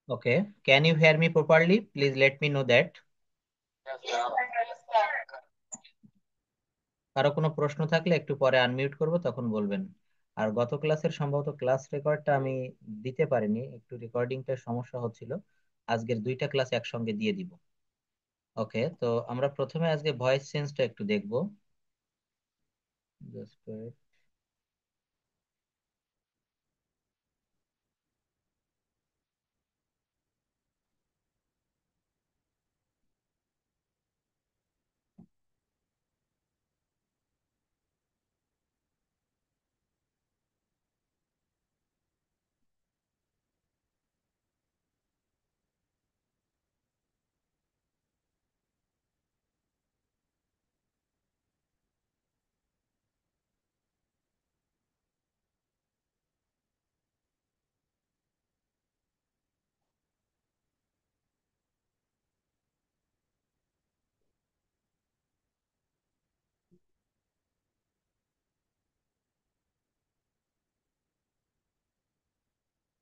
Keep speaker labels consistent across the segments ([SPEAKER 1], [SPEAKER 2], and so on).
[SPEAKER 1] Okay. Can you hear me properly? Please let me know that. কারো কোনো প্রশ্ন থাকলে একটু পরে আনমিউট করব, তখন বলবেন। আর গত ক্লাসের সম্ভবত ক্লাস রেকর্ডটা আমি দিতে পারিনি, একটু রেকর্ডিংটা সমস্যা হচ্ছিল। আজকের দুইটা ক্লাস একসঙ্গে দিয়ে দিব। ওকে, তো আমরা প্রথমে আজকে ভয়েস চেঞ্জটা একটু দেখব। Just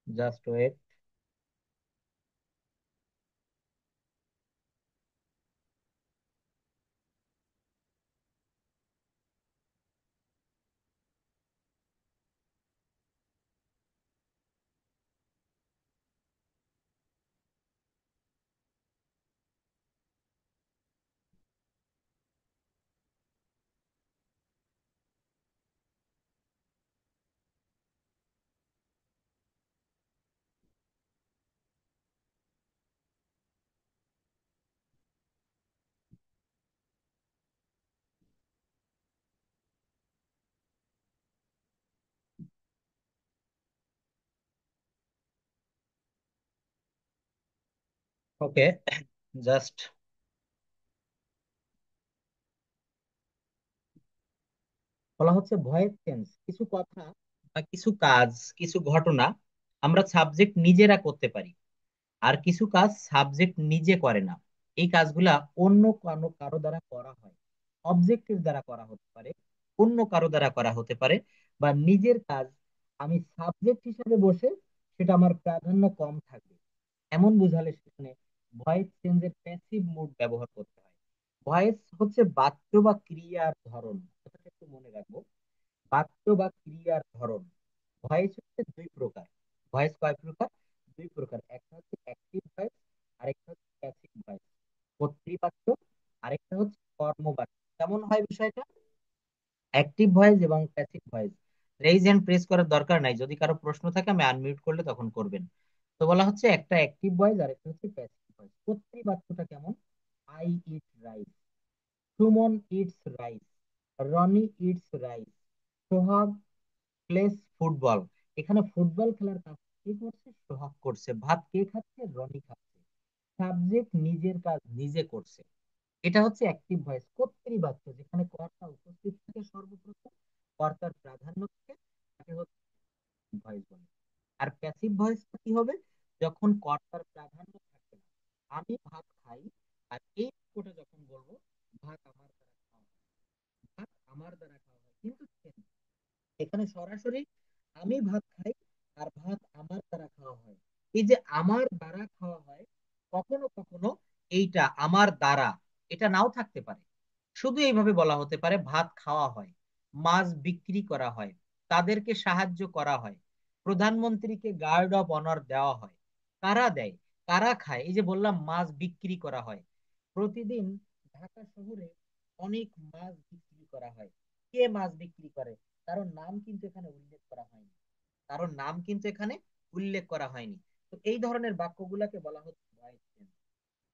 [SPEAKER 1] just wait. Okay, just বলা হচ্ছে ভয়েস চেঞ্জ, কিছু কথা বা কিছু কাজ, কিছু ঘটনা আমরা সাবজেক্ট নিজেরা করতে পারি, আর কিছু কাজ সাবজেক্ট নিজে করে না। এই কাজগুলা অন্য কারো কারো দ্বারা করা হয়, অবজেক্টের দ্বারা করা হতে পারে, অন্য কারো দ্বারা করা হতে পারে, বা নিজের কাজ আমি সাবজেক্ট হিসাবে বসে সেটা আমার প্রাধান্য কম থাকবে, এমন বুঝালে সেখানে ভয়েস চেঞ্জের প্যাসিভ মুড ব্যবহার করতে হয়। ভয়েস হচ্ছে বাক্য বা ক্রিয়ার ধরন, কথাটা একটু মনে রাখবো। বাক্য বা ক্রিয়ার ধরন। ভয়েস হচ্ছে দুই প্রকার। ভয়েস কয় প্রকার? দুই প্রকার। একটা হচ্ছে অ্যাক্টিভ ভয়েস, আরেকটা হচ্ছে প্যাসিভ ভয়েস। কর্তৃবাক্য, আরেকটা হচ্ছে কর্মবাক্য। কেমন হয় বিষয়টা? অ্যাক্টিভ ভয়েস এবং passive voice. Raise hand press করার দরকার নাই, যদি কারো প্রশ্ন থাকে আমি আনমিউট করলে তখন করবেন। তো বলা হচ্ছে একটা অ্যাক্টিভ ভয়েস আর একটা হচ্ছে প্যাসিভ ভয়েস। কর্তৃবাক্যটা কেমন? I eat rice, Sumon eats rice, Roni eats rice, Sohag plays football. এখানে ফুটবল খেলার কাজ কে করছে? সোহাগ করছে। ভাত কে খাচ্ছে? রনি খাচ্ছে। সাবজেক্ট নিজের কাজ নিজে করছে। এটা হচ্ছে অ্যাক্টিভ ভয়েস। কর্তৃবাচ্য, যেখানে কর্তা উপস্থিত থাকে সর্বপ্রথম, কর্তার প্রাধান্য থাকে, তাকে হচ্ছে ভয়েস বলে। আর প্যাসিভ ভয়েসটা কি হবে? যখন কর্তার প্রাধান্য থাকে না, আমি ভাত খাই, আর এই বাক্যটা যখন বলবো, ভাত আমার দ্বারা খাওয়া হয়, ভাত আমার দ্বারা খাওয়া হয়, কিন্তু এখানে সরাসরি আমি ভাত খাই আর ভাত আমার দ্বারা খাওয়া হয়। এই যে আমার দ্বারা খাওয়া হয়, কখনো কখনো এইটা আমার দ্বারা এটা নাও থাকতে পারে। শুধু এইভাবে বলা হতে পারে ভাত খাওয়া হয়, মাছ বিক্রি করা হয়, তাদেরকে সাহায্য করা হয়, প্রধানমন্ত্রীকে গার্ড অফ অনার দেওয়া হয়। কারা দেয়? কারা খায়? এই যে বললাম মাছ বিক্রি করা হয়, প্রতিদিন ঢাকা শহরে অনেক মাছ বিক্রি করা হয়। কে মাছ বিক্রি করে? কারণ নাম কিন্তু এখানে উল্লেখ করা হয়নি। কারণ নাম কিন্তু এখানে উল্লেখ করা হয়নি। তো এই ধরনের বাক্যগুলোকে বলা হচ্ছে ভয়েস চেঞ্জ।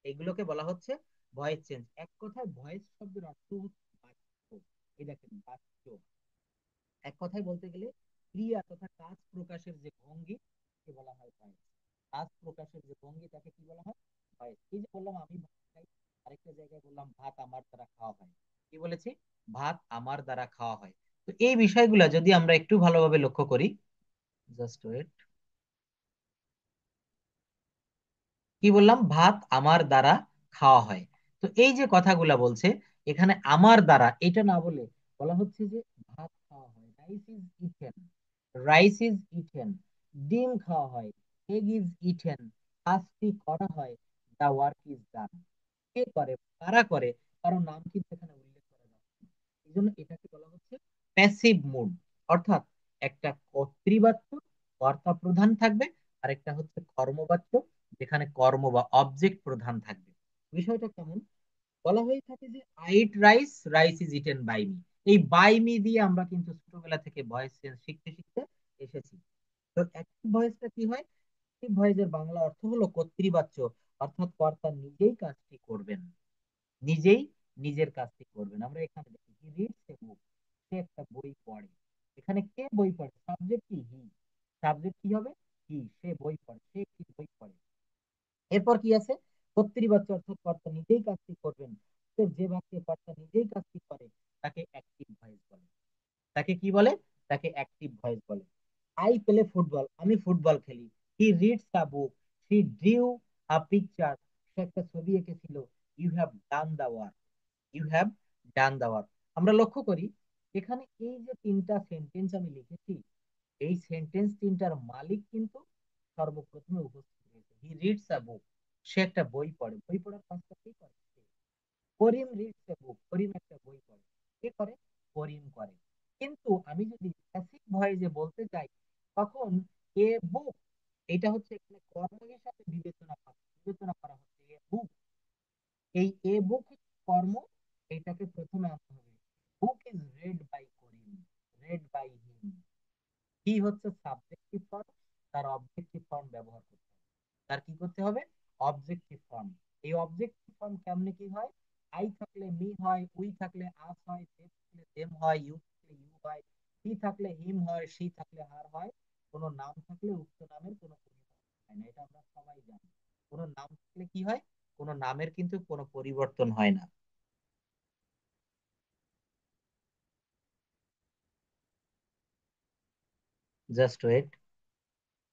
[SPEAKER 1] এগুলোকে বলা হচ্ছে ভয়েস চেঞ্জ। এক কথায় ভয়েস শব্দের অর্থ হচ্ছে বাক্য। এই দেখেন, বাক্য। এক কথায় বলতে গেলে ক্রিয়া তথা কাজ প্রকাশের যে ভঙ্গি, তাকে বলা হয় ভয়েস। কাজ প্রকাশের যে ভঙ্গি, তাকে কি বলা হয়? ভয়েস। এই যে বললাম আমি ভাত খাই, আরেকটা জায়গায় বললাম ভাত আমার দ্বারা খাওয়া হয়। কি বলেছি? ভাত আমার দ্বারা খাওয়া হয়। তো এই বিষয়গুলা যদি আমরা একটু ভালোভাবে লক্ষ্য করি, জাস্ট ওয়েট। কি বললাম? ভাত আমার দ্বারা খাওয়া হয়। তো এই যে কথাগুলা বলছে, এখানে আমার দ্বারা এটা না বলে বলা হচ্ছে যে ভাত খাওয়া হয়, rice is eaten, rice is eaten, ডিম খাওয়া হয়, এগ ইজ ইটেন, কাজটি করা হয়, দ্য ওয়ার্ক ইজ ডান। কে করে, কারা করে, কারো নাম কিন্তু এখানে উল্লেখ করা যাচ্ছে না। এই জন্য এটাকে বলা হচ্ছে প্যাসিভ মুড। অর্থাৎ একটা কর্তৃবাচ্য, কর্তা প্রধান থাকবে, আর একটা হচ্ছে কর্মবাচ্য, যেখানে কর্ম বা অবজেক্ট প্রধান থাকবে। বিষয়টা কেমন, বলা হয়ে থাকে যে I eat rice, rice is eaten by me. এই বাই মি দিয়ে আমরা কিন্তু ছোটবেলা থেকে ভয়েস চেঞ্জ শিখতে শিখতে এসেছি। তো অ্যাক্টিভ ভয়েসটা কি হয়, অ্যাক্টিভ ভয়েসের বাংলা অর্থ হলো কর্তৃবাচ্য, অর্থাৎ কর্তা নিজেই কাজটি করবেন, নিজেই নিজের কাজটি করবেন। আমরা এখানে দেখি হি রিডস এ বুক, সে একটা বই পড়ে। এখানে কে বই পড়ে, সাবজেক্ট কি, হি। সাবজেক্ট কি হবে, হি, সে বই পড়ে, সে একটি বই পড়ে। এরপর কি আছে, কর্তৃবাচ্য অর্থাৎ কর্তা নিজেই কাজটি করবেন। তো যে বাক্যে কর্তা নিজেই কাজটি করে তাকে অ্যাক্টিভ ভয়েস বলে। তাকে কি বলে, তাকে অ্যাক্টিভ ভয়েস বলে। আই প্লে ফুটবল, আমি ফুটবল খেলি। He reads a book, he drew a picture, সে একটা ছবি এঁকেছিল। You have done the work, you have done the work. আমরা লক্ষ্য করি এখানে এই যে তিনটা সেন্টেন্স আমি লিখেছি, এই সেন্টেন্স তিনটার মালিক কিন্তু সর্বপ্রথমে উপস্থিত হয়েছে। হি রিডস আ বুক, সে একটা বই পড়ে, বই পড়ার কাজটা কে করে, সে। করিম রিডস এ বুক, করিম একটা বই পড়ে, কে করে, করিম করে। কিন্তু আমি যদি প্যাসিভ ভয়েসে বলতে চাই, তখন এ বুক, এটা হচ্ছে এখানে কর্ম হিসাবে বিবেচনা করা হচ্ছে। এ বুক, এই এ বুক কর্ম, এইটাকে প্রথমে আনতে হবে। Book is read by Karim, read by him. কি হচ্ছে সাবজেক্টিভ ফর্ম, তার অবজেক্টিভ ফর্ম ব্যবহার করতে হবে। তার কি করতে হবে, অবজেক্টিভ ফর্ম। এই অবজেক্টিভ ফর্ম কেমনে কি হয়, আই থাকলে মি হয়, উই থাকলে আস হয়, দে থাকলে দেম হয়, ইউ থাকলে ইউ হয়, হি থাকলে হিম হয়, সি থাকলে হার হয়। কোনো নাম থাকলে উক্ত নামের কোনো পরিবর্তন হয় না, এটা আমরা সবাই জানি। কোনো নাম থাকলে কি হয়, কোনো নামের কিন্তু কোনো পরিবর্তন হয় না। জাস্ট ওয়েট,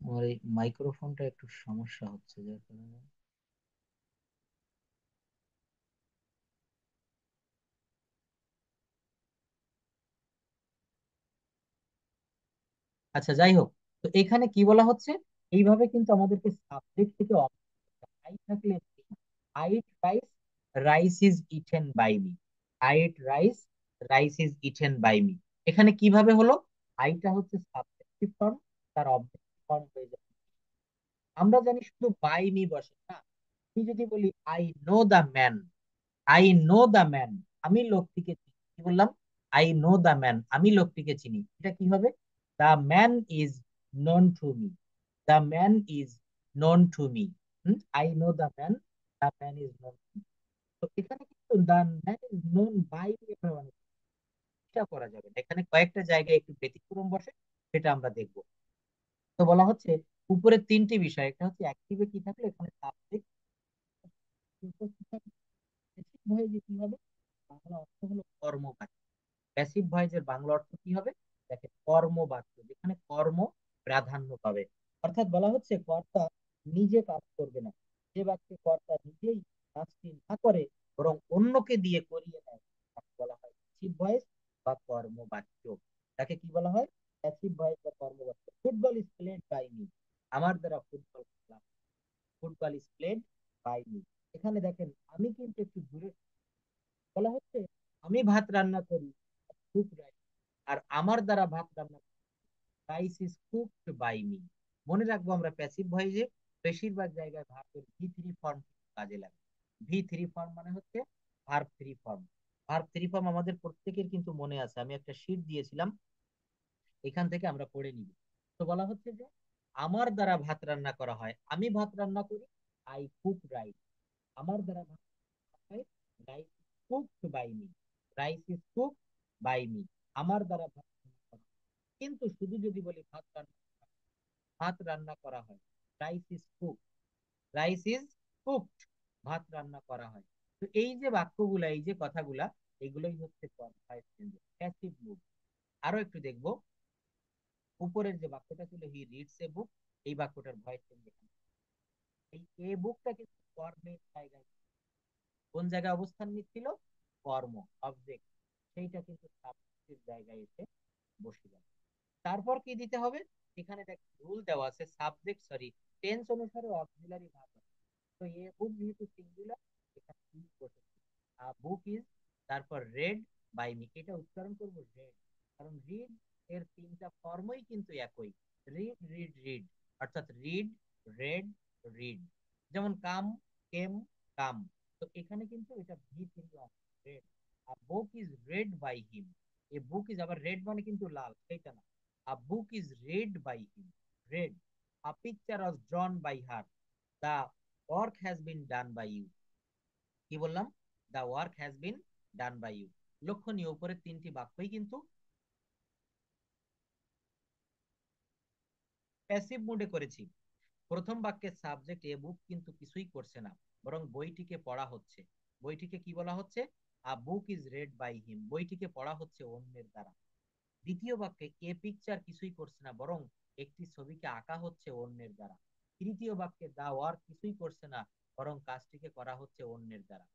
[SPEAKER 1] আমার এই মাইক্রোফোনটা একটু সমস্যা হচ্ছে যার কারণে। আচ্ছা, যাই হোক, তো এখানে কি বলা হচ্ছে, এইভাবে কিন্তু আমাদেরকে সাবজেক্ট থেকে আই থাকলে, I eat rice, rice is eaten by me. I eat rice, rice is eaten by me. এখানে কিভাবে হলো, আইটা হচ্ছে সাবজেক্টিভ ফর্ম, তার অবজেক্টিভ ফর্ম হয়ে যাবে। আমরা জানি শুধু বাই মি বসে না। আমি যদি বলি I know the man, I know the man, আমি লোকটিকে চিনি, কি বললাম, আই নো দা ম্যান, আমি লোকটিকে চিনি। এটা কি হবে, the man is known to me, the man is known to me. I know the man, the man is known to me. তো এখানে কিন্তু the man is known by me, এটা করা যাবে না। এখানে কয়েকটা জায়গায় একটু ব্যতিক্রম বসে, সেটা আমরা দেখবো। তো বলা হচ্ছে উপরের তিনটি বিষয়, একটা হচ্ছে অ্যাক্টিভে কি থাকলে এখানে সাবজেক্ট উপস্থিত থাকবে। প্যাসিভ ভয়েসে কি হবে, বাংলা অর্থ হলো কর্মবাচ্য। প্যাসিভ ভয়েসের বাংলা অর্থ কি হবে, দেখেন কর্মবাচ্য, যেখানে কর্ম প্রাধান্য পাবে। অর্থাৎ বলা হচ্ছে কর্তা নিজে কাজ করবে না। যে বাক্যে কর্তা নিজেই কাজটি না করে, বরং অন্যকে দিয়ে করিয়ে নেয়, তাকে বলা হয় প্যাসিভ ভয়েস বা কর্মবাচ্য। তাকে কি বলা হয়, প্যাসিভ ভয়েস বা কর্মবাচ্য। Football is played by me, আমার দ্বারা ফুটবল খেলা, football is played by me. এখানে দেখেন আমি কিন্তু একটু দূরে, বলা হচ্ছে আমি ভাত রান্না করি, কুক রাইস, আর আমার দ্বারা ভাত রান্না, rice is cooked by me. মনে রাখবো আমরা প্যাসিভ ভয়েসে বেশিরভাগ জায়গায় ভার্বের ভি থ্রি ফর্ম কাজে লাগে। ভি থ্রি ফর্ম মানে হচ্ছে verb three form. Verb three form আমাদের প্রত্যেকের কিন্তু মনে আছে, আমি একটা শীট দিয়েছিলাম, এখান থেকে আমরা পড়ে নিব। তো বলা হচ্ছে যে আমার দ্বারা ভাত রান্না করা হয়, আমি ভাত রান্না করি, আই কুক রাইস। আমার দ্বারা ভাত রান্না হয়, rice cooked by me, rice is cooked by me. আমার দ্বারা ভাত রান্না করা হয়। কিন্তু শুধু যদি বলি ভাত রান্না, ভাত রান্না করা হয়, rice is cook, rice is cooked, ভাত রান্না করা হয়। তো এই যে বাক্যগুলা, এই যে কথাগুলা, এগুলোই হচ্ছে প্যাসিভ মুড। আরো একটু দেখবো, উপরের যে বাক্যটা ছিল হি রিডস এ বুক, এই বাক্যটার ভয়েস চেঞ্জ। এই এ বুকটা কিন্তু কর্মের জায়গায়, কোন জায়গায় অবস্থান নিচ্ছিল, কর্ম, অবজেক্ট, সেইটা কিন্তু সাবজেক্টের জায়গায় এসে বসে যাবে। তারপর কি দিতে হবে, এখানে দেখ রুল দেওয়া আছে, সাবজেক্ট সরি টেন্স অনুসারে অক্সিলারি ভার্ব। তো এ বুক যেহেতু সিঙ্গুলার, এখানে কি বসেছে, বুক ইজ, তারপর রেড বাই মি, এটা উচ্চারণ করবো রেড, কারণ রিড এর তিনটা ফর্মই কিন্তু একই, রিড রিড রিড, অর্থাৎ রিড, রেড, রিড। যেমন কাম, কেম, কাম। তো এখানে কিন্তু এটা ভি কিন্তু রেড। আর book is read by him, a book is, আবার রেড মানে কিন্তু লাল সেটা না, a book is read by him, read. A picture was drawn by her, the work has been done by you. কি বললাম? The work has been done by you. লক্ষণীয়, উপরের তিনটি বাক্যই কিন্তু প্যাসিভ মোডে করেছি। প্রথম বাক্যের সাবজেক্ট এ বুক কিন্তু কিছুই করছে না, বরং বইটিকে পড়া হচ্ছে। বইটিকে কি বলা হচ্ছে? A book is read by him, বইটিকে পড়া হচ্ছে অন্যের দ্বারা। দ্বিতীয় বাক্যে এ পিকচার কিছুই করছে না, বরং একটি ছবিকে আঁকা হচ্ছে অন্যের দ্বারা। তৃতীয় বাক্যে দা ওয়ার্ক কিছুই করছে না, বরং কাজটিকে করা হচ্ছে অন্যের দ্বারা।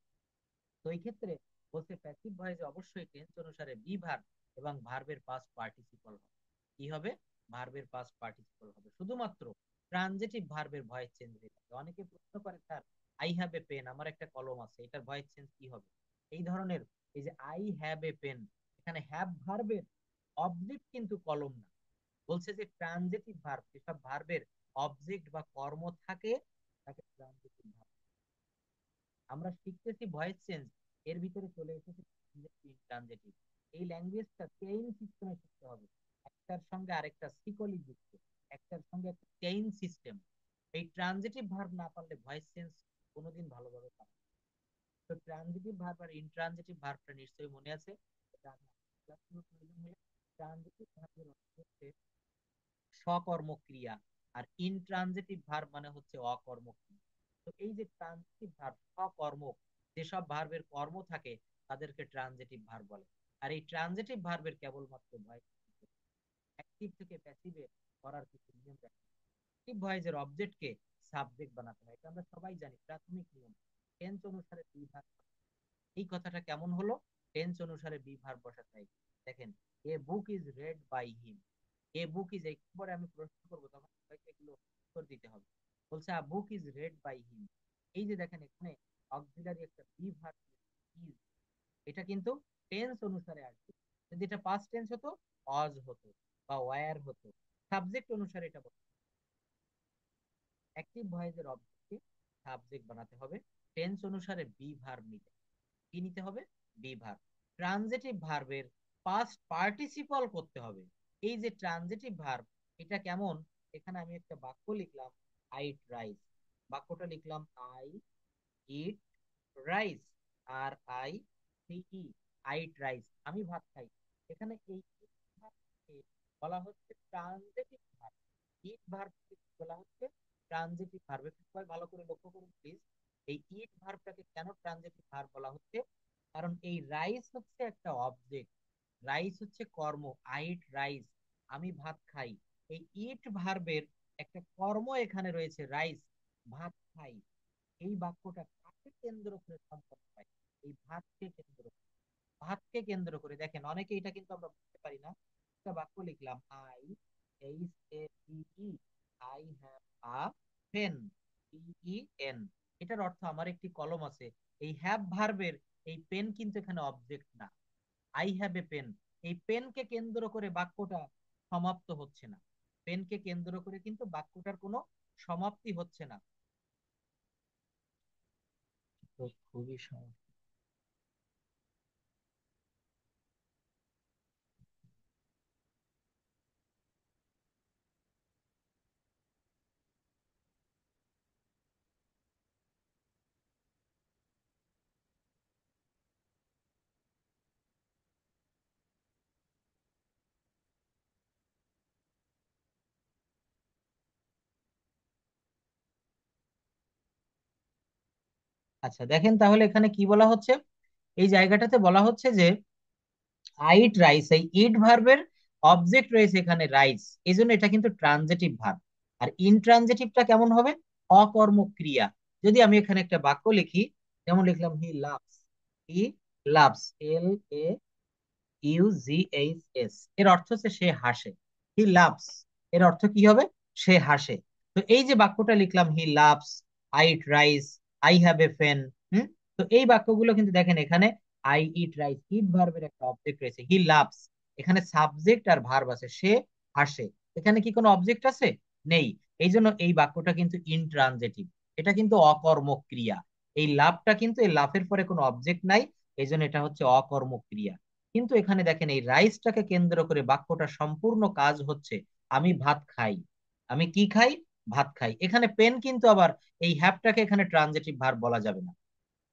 [SPEAKER 1] তো এই ক্ষেত্রে বলছে প্যাসিভ ভয়েসে অবশ্যই টেন্স অনুসারে বি ভার্ব এবং ভার্বের পাস্ট পার্টিসিপল হবে। কি হবে? ভার্বের পাস্ট পার্টিসিপল হবে। শুধুমাত্র ট্রানজিটিভ ভার্বের ভয়েস চেঞ্জ হয়ে যাবে। অনেকে প্রশ্ন করে, sir I have a pen, আমার একটা কলম আছে, এটার ভয়েস চেঞ্জ কি হবে? এই ধরনের, এই যে আই হ্যাভ এ পেন, এখানে হ্যাভ ভার্বের অবজেক্ট কিন্তু কলম না। বলছে যে ট্রানজিটিভ ভার্ব, যেসব ভার্বের অবজেক্ট বা কর্ম থাকে তাকে ট্রানজিটিভ ভার্ব। আমরা শিখতেছি ভয়েস চেঞ্জ, এর ভিতরে চলে এসেছে ট্রানজিটিভ। এই ল্যাঙ্গুয়েজটা চেইন সিস্টেমে শিখতে হবে, একটার সঙ্গে আরেকটা সিকলি যুক্ত, একটার সঙ্গে একটা চেইন সিস্টেম। এই ট্রানজিটিভ ভার্ব না পারলে ভয়েস চেঞ্জ কোনোদিন ভালোভাবে পাবে না। তো ট্রানজিটিভ ভার্ব আর ইনট্রানজিটিভ ভার্বটা নিশ্চয়ই মনে আছে। ট্রানজিটিভ ভার্বের অর্থ হচ্ছে সকর্মক্রিয়া, আর ইনট্রানজিটিভ ভার্ব মানে হচ্ছে অকর্মক্রিয়া। তো এই যে ট্রানজিটিভ ভার্ব সকর্ম, যেসব ভার্বের কর্ম থাকে তাদেরকে ট্রানজিটিভ ভার্ব বলে। আর এই ট্রানজিটিভ ভার্বের কেবলমাত্র ভয়েস অ্যাক্টিভ থেকে প্যাসিভে করার কিছু নিয়ম আছে। অ্যাক্টিভ ভয়েসের অবজেক্টকে সাবজেক্ট বানাতে হয়, এটা আমরা সবাই জানি, প্রাথমিক নিয়ম। টেন্স অনুসারে বি ভার্ব, এই কথাটা কেমন হলো? টেন্স অনুসারে বি ভার্ব বসাতে হয়। দেখেন, a book is read by him, a book is, একবারে আমি প্রশ্ন করবো তখন সবাইকে এগুলো উত্তর দিতে হবে। বলছে a book is read by him, এই যে দেখেন এখানে অক্সিলারি একটা বি ভার্ব ইজ, এটা কিন্তু টেন্স অনুসারে আসবে। যদি এটা পাস্ট টেন্স হতো অজ হতো বা ওয়্যার হতো। সাবজেক্ট অনুসারে এটা অ্যাক্টিভ ভয়েসের অবজেক্টকে সাবজেক্ট বানাতে হবে, টেন্স অনুসারে বি ভার্ব নিতে, কি নিতে হবে? Be verb. ট্রানজিটিভ ভার্বের পাস্ট পার্টিসিপল করতে হবে। এই যে ট্রানজিটিভ ভার্ব, এটা কেমন? এখানে আমি একটা বাক্য লিখলাম, আই ইট রাইস, বাক্যটা লিখলাম আই ইট রাইস, আর I C E, I eat rice, আমি ভাত খাই। এখানে এই বলা হচ্ছে ট্রানজিটিভ ভার্ব, ইট ভার্ব বলা হচ্ছে ট্রানজিটিভ ভার্ব। একটু সবাই ভালো করে লক্ষ্য করুন প্লিজ, এই ইট ভার্বটাকে কেন ট্রানজিটিভ ভার্ব বলা হচ্ছে? কারণ এই রাইস হচ্ছে একটা অবজেক্ট, রাইস হচ্ছে কর্ম, আই ইট রাইস, আমি ভাত খাই। এই ইট ভার্বের একটা কর্ম এখানে রয়েছে, রাইস, ভাত খাই। এই বাক্যটা কাকে কেন্দ্র করে সম্পন্ন হয়? এই ভাতকে কেন্দ্র করে। ভাতকে কেন্দ্র করে, দেখেন অনেকে এটা কিন্তু আমরা বুঝতে পারি না। একটা বাক্য লিখলাম, I H A P E, I have a pen, P E N, এটার অর্থ আমার একটি কলম আছে। এই হ্যাভ ভার্বের এই পেন কিন্তু এখানে অবজেক্ট না, আই হ্যাভ এ পেন, এই পেনকে কেন্দ্র করে বাক্যটা সমাপ্ত হচ্ছে না, পেনকে কেন্দ্র করে কিন্তু বাক্যটার কোনো সমাপ্তি হচ্ছে না। তো খুবই সমস্যা। আচ্ছা দেখেন তাহলে এখানে কি বলা হচ্ছে, এই জায়গাটাতে বলা হচ্ছে যে আইট রাইস, এই ইট ভার্বের অবজেক্ট রয়েছে এখানে রাইস, এই জন্য এটা কিন্তু ট্রানজিটিভ ভার্ব। আর ইনট্রানজিটিভটা কেমন হবে? অকর্মক্রিয়া। যদি আমি এখানে একটা বাক্য লিখি, যেমন লিখলাম he loves, he loves, L A you G H S, এর অর্থ হচ্ছে সে হাসে, হি লাভস। এর অর্থ কি হবে? সে হাসে। তো এই যে বাক্যটা লিখলাম, he loves, I eat rice, I have এ ফেন। হুম। তো এই বাক্যগুলো কিন্তু দেখেন এখানে আই ইট রাইস, ইট ভার্বের একটা অবজেক্ট রয়েছে, হি লাভস এখানে সাবজেক্ট আর ভার্ব আছে, সে হাসে। এখানে কি কোনো অবজেক্ট আছে? নেই। এই জন্য এই বাক্যটা কিন্তু ইনট্রানজেটিভ, এটা কিন্তু অকর্মক ক্রিয়া। এই লাভটা কিন্তু, এই লাভের পরে কোনো অবজেক্ট নাই, এই জন্য এটা হচ্ছে অকর্মক ক্রিয়া। কিন্তু এখানে দেখেন এই রাইসটাকে কেন্দ্র করে বাক্যটা সম্পূর্ণ কাজ হচ্ছে আমি ভাত খাই। আমি কি খাই? ভাত খাই। এখানে পেন কিন্তু আবার এই হ্যাভটাকে এখানে ট্রানজিটিভ ভার্ব বলা যাবে না।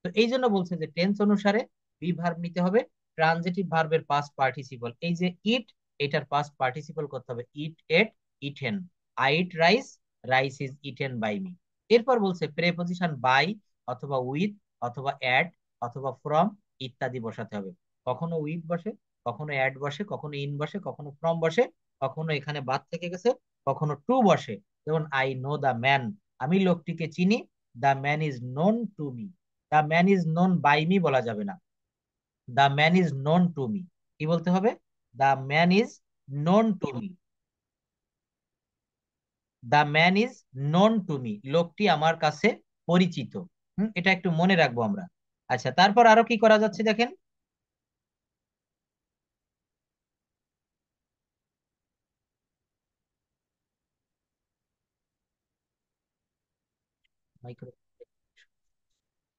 [SPEAKER 1] তো এই জন্য বলছে যে টেন্স অনুসারে বি ভার্ব নিতে হবে। ট্রানজিটিভ ভার্বের পাস্ট পার্টিসিপল, এই যে ইট, এটার পাস্ট পার্টিসিপল করতে হবে eat, ate, eaten. I eat rice, rice is eaten by me. এরপর বলছে প্রেপজিশন বাই অথবা উইথ অথবা অ্যাট অথবা ফ্রম ইত্যাদি বসাতে হবে। কখনো উইথ বসে, কখনো অ্যাট বসে, কখনো ইন বসে, কখনো ফ্রম বসে, কখনো এখানে বাদ থেকে গেছে, কখনো টু বসে। যেমন আই নো দা ম্যান, আমি লোকটিকে চিনি। The man is known to me, the man is known by me বলা যাবে না, the man is known to me. কি বলতে হবে? The man is known to me, the man is known to me, লোকটি আমার কাছে পরিচিত। এটা একটু মনে রাখবো আমরা। আচ্ছা, তারপর আরো কি করা যাচ্ছে দেখেন। মাইক্রো,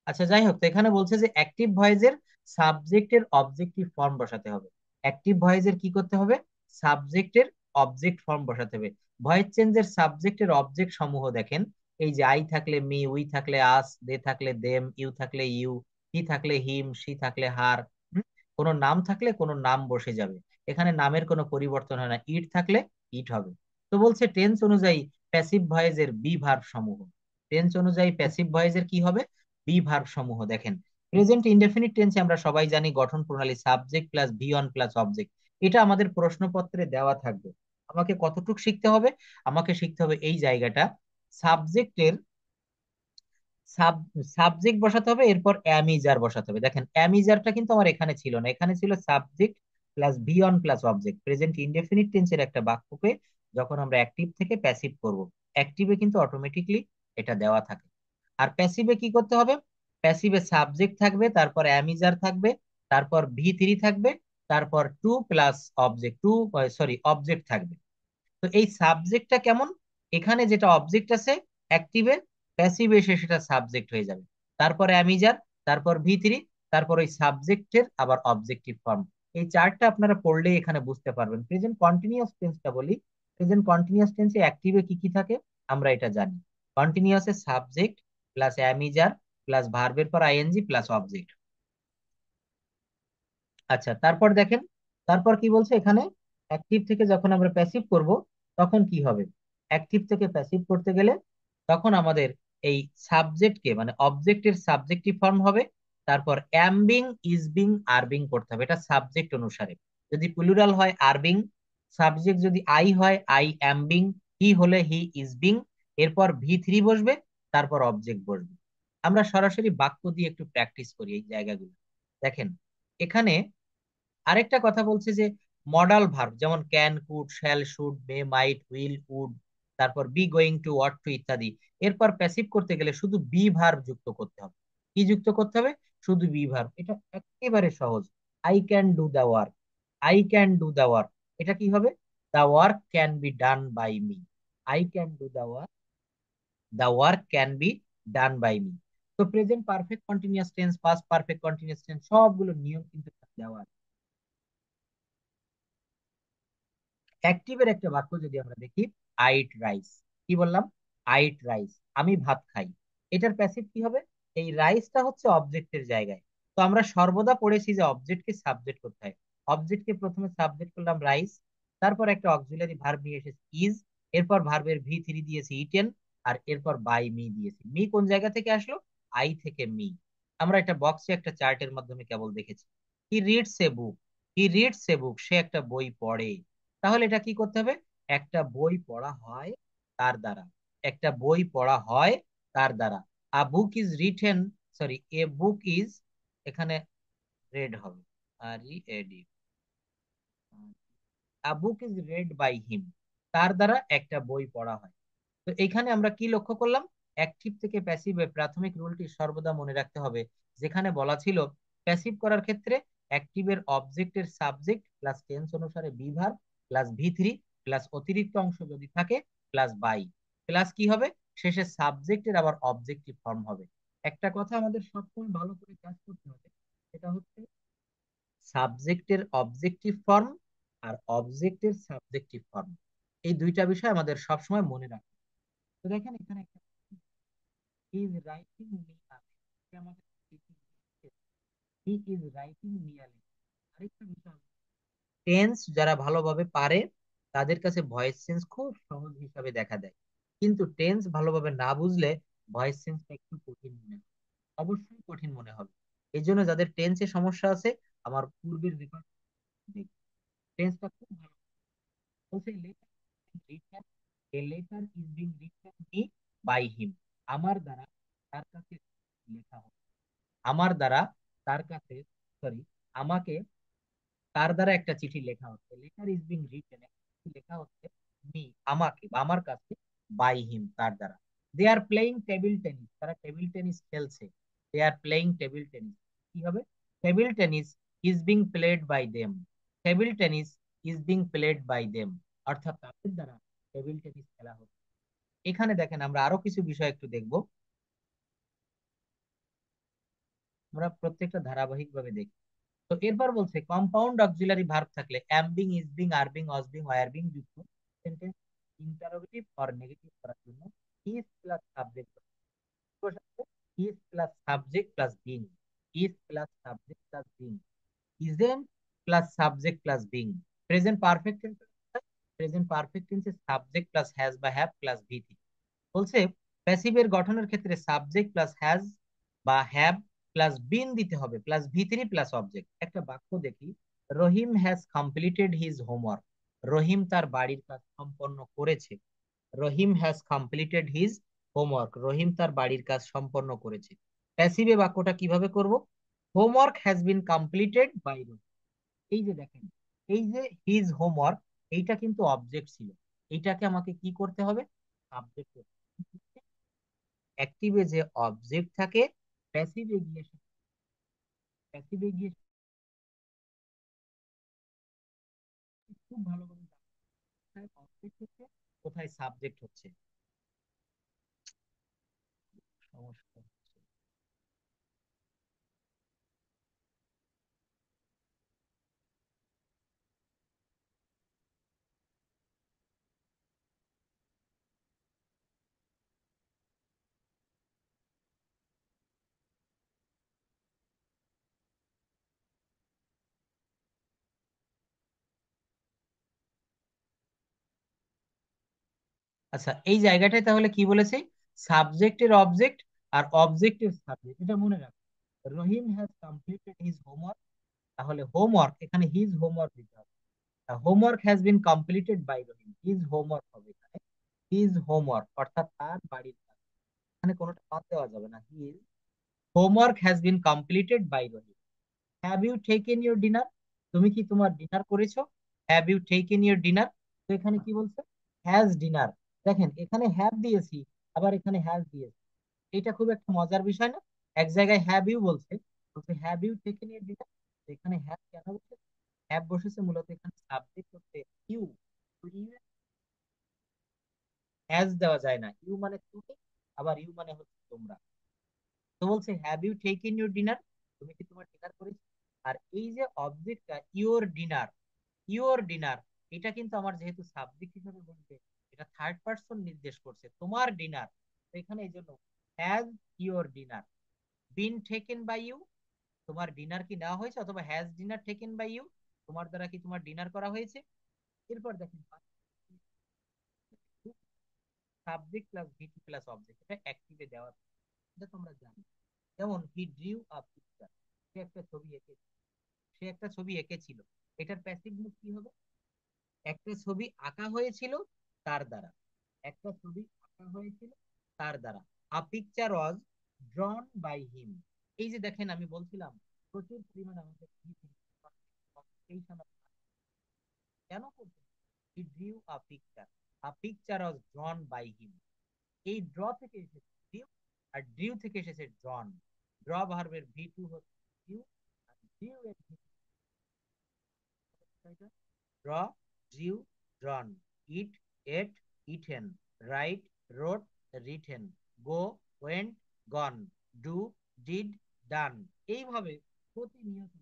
[SPEAKER 1] আচ্ছা যাই হোক, তো এখানে বলছে যে অ্যাক্টিভ ভয়েসের সাবজেক্টের অবজেক্টিভ ফর্ম বসাতে হবে। অ্যাক্টিভ ভয়েসের কি করতে হবে? সাবজেক্টের অবজেক্ট ফর্ম বসাতে হবে। ভয়েস চেঞ্জের সাবজেক্টের অবজেক্ট সমূহ দেখেন, এই যে আই থাকলে মি, উই থাকলে আস, দে থাকলে দেম, ইউ থাকলে ইউ, হি থাকলে হিম, সি থাকলে হার। কোনো নাম থাকলে কোনো নাম বসে যাবে। এখানে নামের কোনো পরিবর্তন হয় না, ইট থাকলে ইট হবে। তো বলছে টেন্স অনুযায়ী প্যাসিভ ভয়েসের বি ভার্ব সমূহ। টেন্স অনুযায়ী প্যাসিভ ভয়েসের কি হবে? বি ভার্ব সমূহ দেখেন। প্রেজেন্ট ইনডেফিনিট টেন্সে আমরা সবাই জানি গঠন প্রণালী subject plus V one plus object. এটা আমাদের প্রশ্নপত্রে দেওয়া থাকবে। আমাকে কতটুকু শিখতে হবে? আমাকে শিখতে হবে এই জায়গাটা, সাবজেক্টের সাব সাবজেক্ট বসাতে হবে, এরপর অ্যামিজার বসাতে হবে। দেখেন অ্যামিজারটা কিন্তু আমার এখানে ছিল না, এখানে ছিল subject plus V one plus object. Present indefinite টেন্সের একটা বাক্যকে যখন আমরা অ্যাক্টিভ থেকে প্যাসিভ করব, অ্যাক্টিভে কিন্তু অটোমেটিকলি এটা দেওয়া থাকে। আর প্যাসিভে কি করতে হবে? প্যাসিভে সাবজেক্ট থাকবে, তারপর অ্যামিজার থাকবে, তারপর ভি থ্রি থাকবে, তারপর two plus object two, sorry object থাকবে। তো এই সাবজেক্টটা কেমন? এখানে যেটা অবজেক্ট আছে অ্যাক্টিভে, প্যাসিভে এসে সেটা সাবজেক্ট হয়ে যাবে। তারপর অ্যামিজার, তারপর ভি থ্রি, তারপর ওই সাবজেক্টের আবার অবজেক্টিভ ফর্ম। এই চারটা আপনারা পড়লেই এখানে বুঝতে পারবেন। প্রেজেন্ট কন্টিনিউয়াস টেন্সটা বলি। প্রেজেন্ট কন্টিনিউয়াস টেন্সে অ্যাক্টিভে কি কি থাকে আমরা এটা জানি। কন্টিনিউয়াসে সাবজেক্ট প্লাস অ্যামিজার প্লাস ভার্বের পর আইএনজি প্লাস অবজেক্ট। আচ্ছা, তারপর দেখেন, তারপর কি বলছে এখানে, অ্যাক্টিভ থেকে যখন আমরা প্যাসিভ করব তখন কি হবে? অ্যাক্টিভ থেকে প্যাসিভ করতে গেলে তখন আমাদের এই সাবজেক্টকে মানে অবজেক্টের সাবজেক্টিভ ফর্ম হবে, তারপর অ্যাম being, is being, are being করতে হবে, এটা সাবজেক্ট অনুসারে। যদি প্লুরাল হয় আর বিং, সাবজেক্ট যদি আই হয় আই অ্যাম বিং, হি হলে হি ইজ বিং, এরপর ভি থ্রি বসবে, তারপর অবজেক্ট বসবে। আমরা সরাসরি বাক্য দিয়ে একটু প্র্যাকটিস করি এই জায়গাগুলো। দেখেন এখানে আরেকটা কথা বলছে যে মডাল ভার্ব যেমন can, could, shall, should, may, might, will, would, তারপর be going to, want to ইত্যাদি। এরপর প্যাসিভ করতে গেলে শুধু বি ভার্ব যুক্ত করতে হবে। কি যুক্ত করতে হবে? শুধু বি ভার্ব। এটা একেবারে সহজ। I can do the work, I can do the work, এটা কি হবে? The work can be done by me. I can do the work, the work can be done by me. তো present perfect continuous tense, past perfect continuous tense সবগুলো নিয়ম কিন্তু দেওয়া আছে। অ্যাক্টিভের একটা বাক্য যদি আমরা দেখি, আইট রাইস, কি বললাম? আইট রাইস, আমি ভাত খাই। এটার প্যাসিভ কি হবে? এই রাইসটা হচ্ছে অবজেক্টের জায়গায়। তো আমরা সর্বদা পড়েছি যে অবজেক্টকে সাবজেক্ট করতে হয়। অবজেক্টকে প্রথমে সাবজেক্ট করলাম রাইস, তারপর একটা অক্সিলারি ভার্ব নিয়ে এসেছি ইজ, এরপর ভার্বের ভি থ্রি দিয়েছি ইটেন, আর এরপর বাই মি দিয়েছি। মি কোন জায়গা থেকে আসলো? আই থেকে মি। আমরা একটা বক্সে একটা চার্টের মাধ্যমে কেবল দেখেছি। He reads a book, he reads a বুক, সে একটা বই পড়ে। তাহলে এটা কি করতে হবে? একটা বই পড়া হয় তার দ্বারা, একটা বই পড়া হয় তার দ্বারা। A book is written, sorry a book is, এখানে রেড হবে, আর E ED, a book is read by him. তার দ্বারা একটা বই পড়া হয়। তো এখানে আমরা কি লক্ষ্য করলাম? অ্যাক্টিভ থেকে প্যাসিভে প্রাথমিক রুলটি সর্বদা মনে রাখতে হবে, যেখানে বলা ছিল প্যাসিভ করার ক্ষেত্রে অ্যাক্টিভের অবজেক্টের সাবজেক্ট প্লাস টেন্স অনুসারে be verb plus V three plus অতিরিক্ত অংশ যদি থাকে প্লাস বাই প্লাস কি হবে, শেষে সাবজেক্টের আবার অবজেক্টিভ ফর্ম হবে। একটা কথা আমাদের সবসময় ভালো করে কাজ করতে হবে, সেটা হচ্ছে সাবজেক্টের অবজেক্টিভ ফর্ম আর অবজেক্টের সাবজেক্টিভ ফর্ম, এই দুইটা বিষয় আমাদের সবসময় মনে রাখতে হবে। তো দেখেন এখানে একটা ইজ রাইটিং মি আপ, আমাদের he is writing me a letter. আরেকটা বিষয়, টেন্স যারা ভালোভাবে পারে তাদের কাছে ভয়েস চেঞ্জ খুব সহজ হিসাবে দেখা দেয়, কিন্তু টেন্স ভালোভাবে না বুঝলে ভয়েস চেঞ্জটা একটু কঠিন মনে হয়, অবশ্যই কঠিন মনে হবে। এই জন্য যাদের টেন্সে সমস্যা আছে, আমার পূর্বের রেকর্ড টেন্সটা খুব ভালো বলছে। Letter a letter is being written me by him, আমার দ্বারা তার কাছে লেখা হচ্ছে, আমার দ্বারা তার কাছে, সরি, আমাকে তার দ্বারা একটা চিঠি লেখা হচ্ছে, লেটার ইজ বিং রিটেন, লেখা হচ্ছে মি আমাকে বা আমার কাছে, বাই হিম তার দ্বারা। They are playing table tennis, তারা টেবিল টেনিস খেলছে, they are playing table tennis, কি হবে, table tennis is being played by them, table tennis is being played by them, অর্থাৎ তাদের দ্বারা টেবিল টেনিস খেলা হচ্ছে। এখানে দেখেন আমরা আরো কিছু বিষয় একটু দেখবো, আমরা প্রত্যেকটা ধারাবাহিক ভাবে দেখি। তো এরপর বলছে কম্পাউন্ড অক্সিলারি ভার্ব থাকলে am being, is being, are being, was being, were being যুক্ত সেন্টেন্স ইন্টারোগেটিভ অর নেগেটিভ করার জন্য is plus subject, is plus subject plus being, is plus subject plus being, isn't plus subject plus being. Present perfect tense, present perfect টেন্সে subject plus has বা have plus VT. বলছে প্যাসিভের গঠনের ক্ষেত্রে subject plus has বা have plus been দিতে হবে plus V three plus object. একটা বাক্য দেখি, Rahim has completed his homework, Rahim তার বাড়ির কাজ সম্পন্ন করেছে, Rahim has completed his homework, Rahim তার বাড়ির কাজ সম্পন্ন করেছে। প্যাসিভে বাক্যটা কিভাবে করব, homework has been completed by Rahim, এই যে দেখেন, এই যে হিজ হোমওয়ার্ক, এইটা কিন্তু অবজেক্ট ছিল, এইটাকে আমাকে কি করতে হবে, সাবজেক্ট। অ্যাক্টিভে যে অবজেক্ট থাকে, প্যাসিভে গিয়ে প্যাসিভে গিয়ে খুব ভালোভাবে কোথায় অবজেক্ট হচ্ছে কোথায় সাবজেক্ট হচ্ছে, সমস্যা হচ্ছে। আচ্ছা এই জায়গাটায় তাহলে কি বলেছে, সাবজেক্টের অবজেক্ট আর অবজেক্টের সাবজেক্ট, এটা মনে রাখ। Rahim has completed his homework, তাহলে হোমওয়ার্ক এখানে হিজ হোমওয়ার্ক দিতে হবে, homework has been completed by Rahim, his homework হবে এখানে, হিজ হোমওয়ার্ক অর্থাৎ তার বাড়ির কাজ, এখানে কোনোটা বাদ দেওয়া যাবে না, his homework has been completed by Rahim. Have you taken your dinner, তুমি কি তোমার ডিনার করেছো, have you taken your dinner. তো এখানে কি বলছে, হ্যাজ ডিনার, দেখেন এখানে হ্যাভ দিয়েছি আবার এখানে হ্যাজ দিয়েছি, এটা খুব একটা মজার বিষয় না। এক জায়গায় হ্যাভ ইউ বলছে, বলছে have you taken your dinner, এখানে হ্যাভ কেন বলছে, হ্যাভ বসেছে মূলত এখানে সাবজেক্ট হচ্ছে ইউ, ইউ হ্যাজ দেওয়া যায় না, ইউ মানে তুমি, আবার ইউ মানে হচ্ছে তোমরা। তো বলছে have you taken your dinner, তুমি কি তোমার ডিনার করেছো। আর এই যে অবজেক্টটা ইওর ডিনার, ইওর ডিনার, এটা কিন্তু আমার যেহেতু সাবজেক্ট হিসেবে বলছে, এটা থার্ড পার্সন নির্দেশ করছে তোমার ডিনার, তো এখানে এই জন্য has your dinner been taken by you, তোমার ডিনার কি নেওয়া হয়েছে, অথবা has dinner taken by you, তোমার দ্বারা কি তোমার ডিনার করা হয়েছে। এরপর দেখেন subject plus VT plus object, এটা অ্যাক্টিভে দেওয়া, এটা তোমরা জানো। যেমন হি ড্রিউ আ পিকচার, সে একটা ছবি এঁকে, সে একটা ছবি এঁকেছিল, এটার প্যাসিভ মুভ কি হবে, একটা ছবি আঁকা হয়েছিল তার দ্বারা, একটা ছবি আঁকা হয়েছিল তার দ্বারা, আ picture was drawn by him. এই যে দেখেন আমি বলছিলাম প্রচুর পরিমাণে আমাদের concentration কেন করতে, he drew a picture, a picture was drawn by him. এই ড্র থেকে এসেছে ডিউ, আর ডিউ থেকে এসেছে ড্রন। ড্র ভার্বের ভি টু হচ্ছে ডিউ, আর ডিউ এর draw, drew, drawn. Eat, ate, eaten. Write, wrote, written. Go, went, gone. Do, did, done. এইভাবে প্রতিনিয়ত।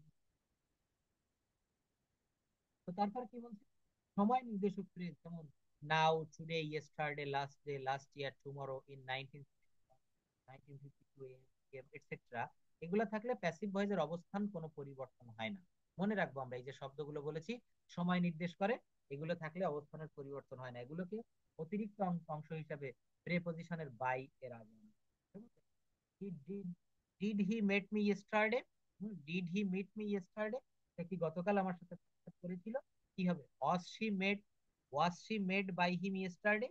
[SPEAKER 1] তো তারপর কি বলছে, সময় নির্দেশক ফ্রেজ যেমন now, today, yesterday, last day, last year, tomorrow, in 1952 M, etcetera. এগুলো থাকলে প্যাসিভ ভয়েসের অবস্থান কোনো পরিবর্তন হয় না। মনে রাখবো আমরা এই যে শব্দগুলো বলেছি সময় নির্দেশ করে, এগুলো থাকলে অবস্থানের পরিবর্তন হয় না। এগুলোকে অতিরিক্ত অংশ হিসাবে প্রেপোজিশনের বাই এর আগে আনা। Did he met me yesterday, did he meet me yesterday, সে কি গতকাল আমার সাথে সাক্ষাৎ করেছিল? কি হবে? Was she made by him yesterday.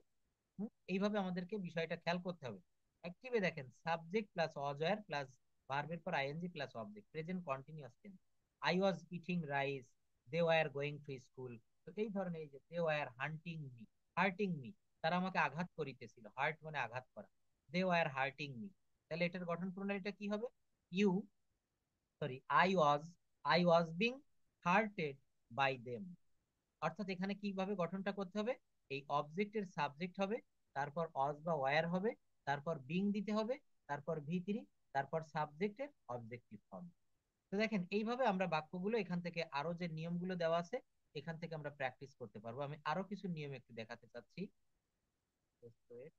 [SPEAKER 1] এইভাবে আমাদেরকে বিষয়টা খেয়াল করতে হবে। অ্যাক্টিভে দেখেন সাবজেক্ট প্লাস অজয়ের প্লাস ভার্বের পর ING plus object, present continuous tense. I was eating rice, they were going to school. তো এই ধরনের এই যে দে ওয়ার হার্টিং মি, তারা আমাকে আঘাত করিতেছিল। হার্ট মানে আঘাত করা। They were hurting me. তাহলে এটার গঠন প্রণালীটা কি হবে? You, sorry, I was being hurted by them. অর্থাৎ এখানে কিভাবে গঠনটা করতে হবে, এই অবজেক্টের সাবজেক্ট হবে, তারপর অজ বা ওয়্যার হবে, তারপর বিং দিতে হবে, তারপর ভি3, তারপর সাবজেক্টের অবজেক্টিভ ফর্ম। তো দেখেন এইভাবে আমরা বাক্যগুলো এখান থেকে আরো যে নিয়মগুলো দেওয়া আছে এখান থেকে আমরা প্র্যাকটিস করতে পারবো। আমি আরো কিছু নিয়ম একটু দেখাতে চাচ্ছি। Just wait.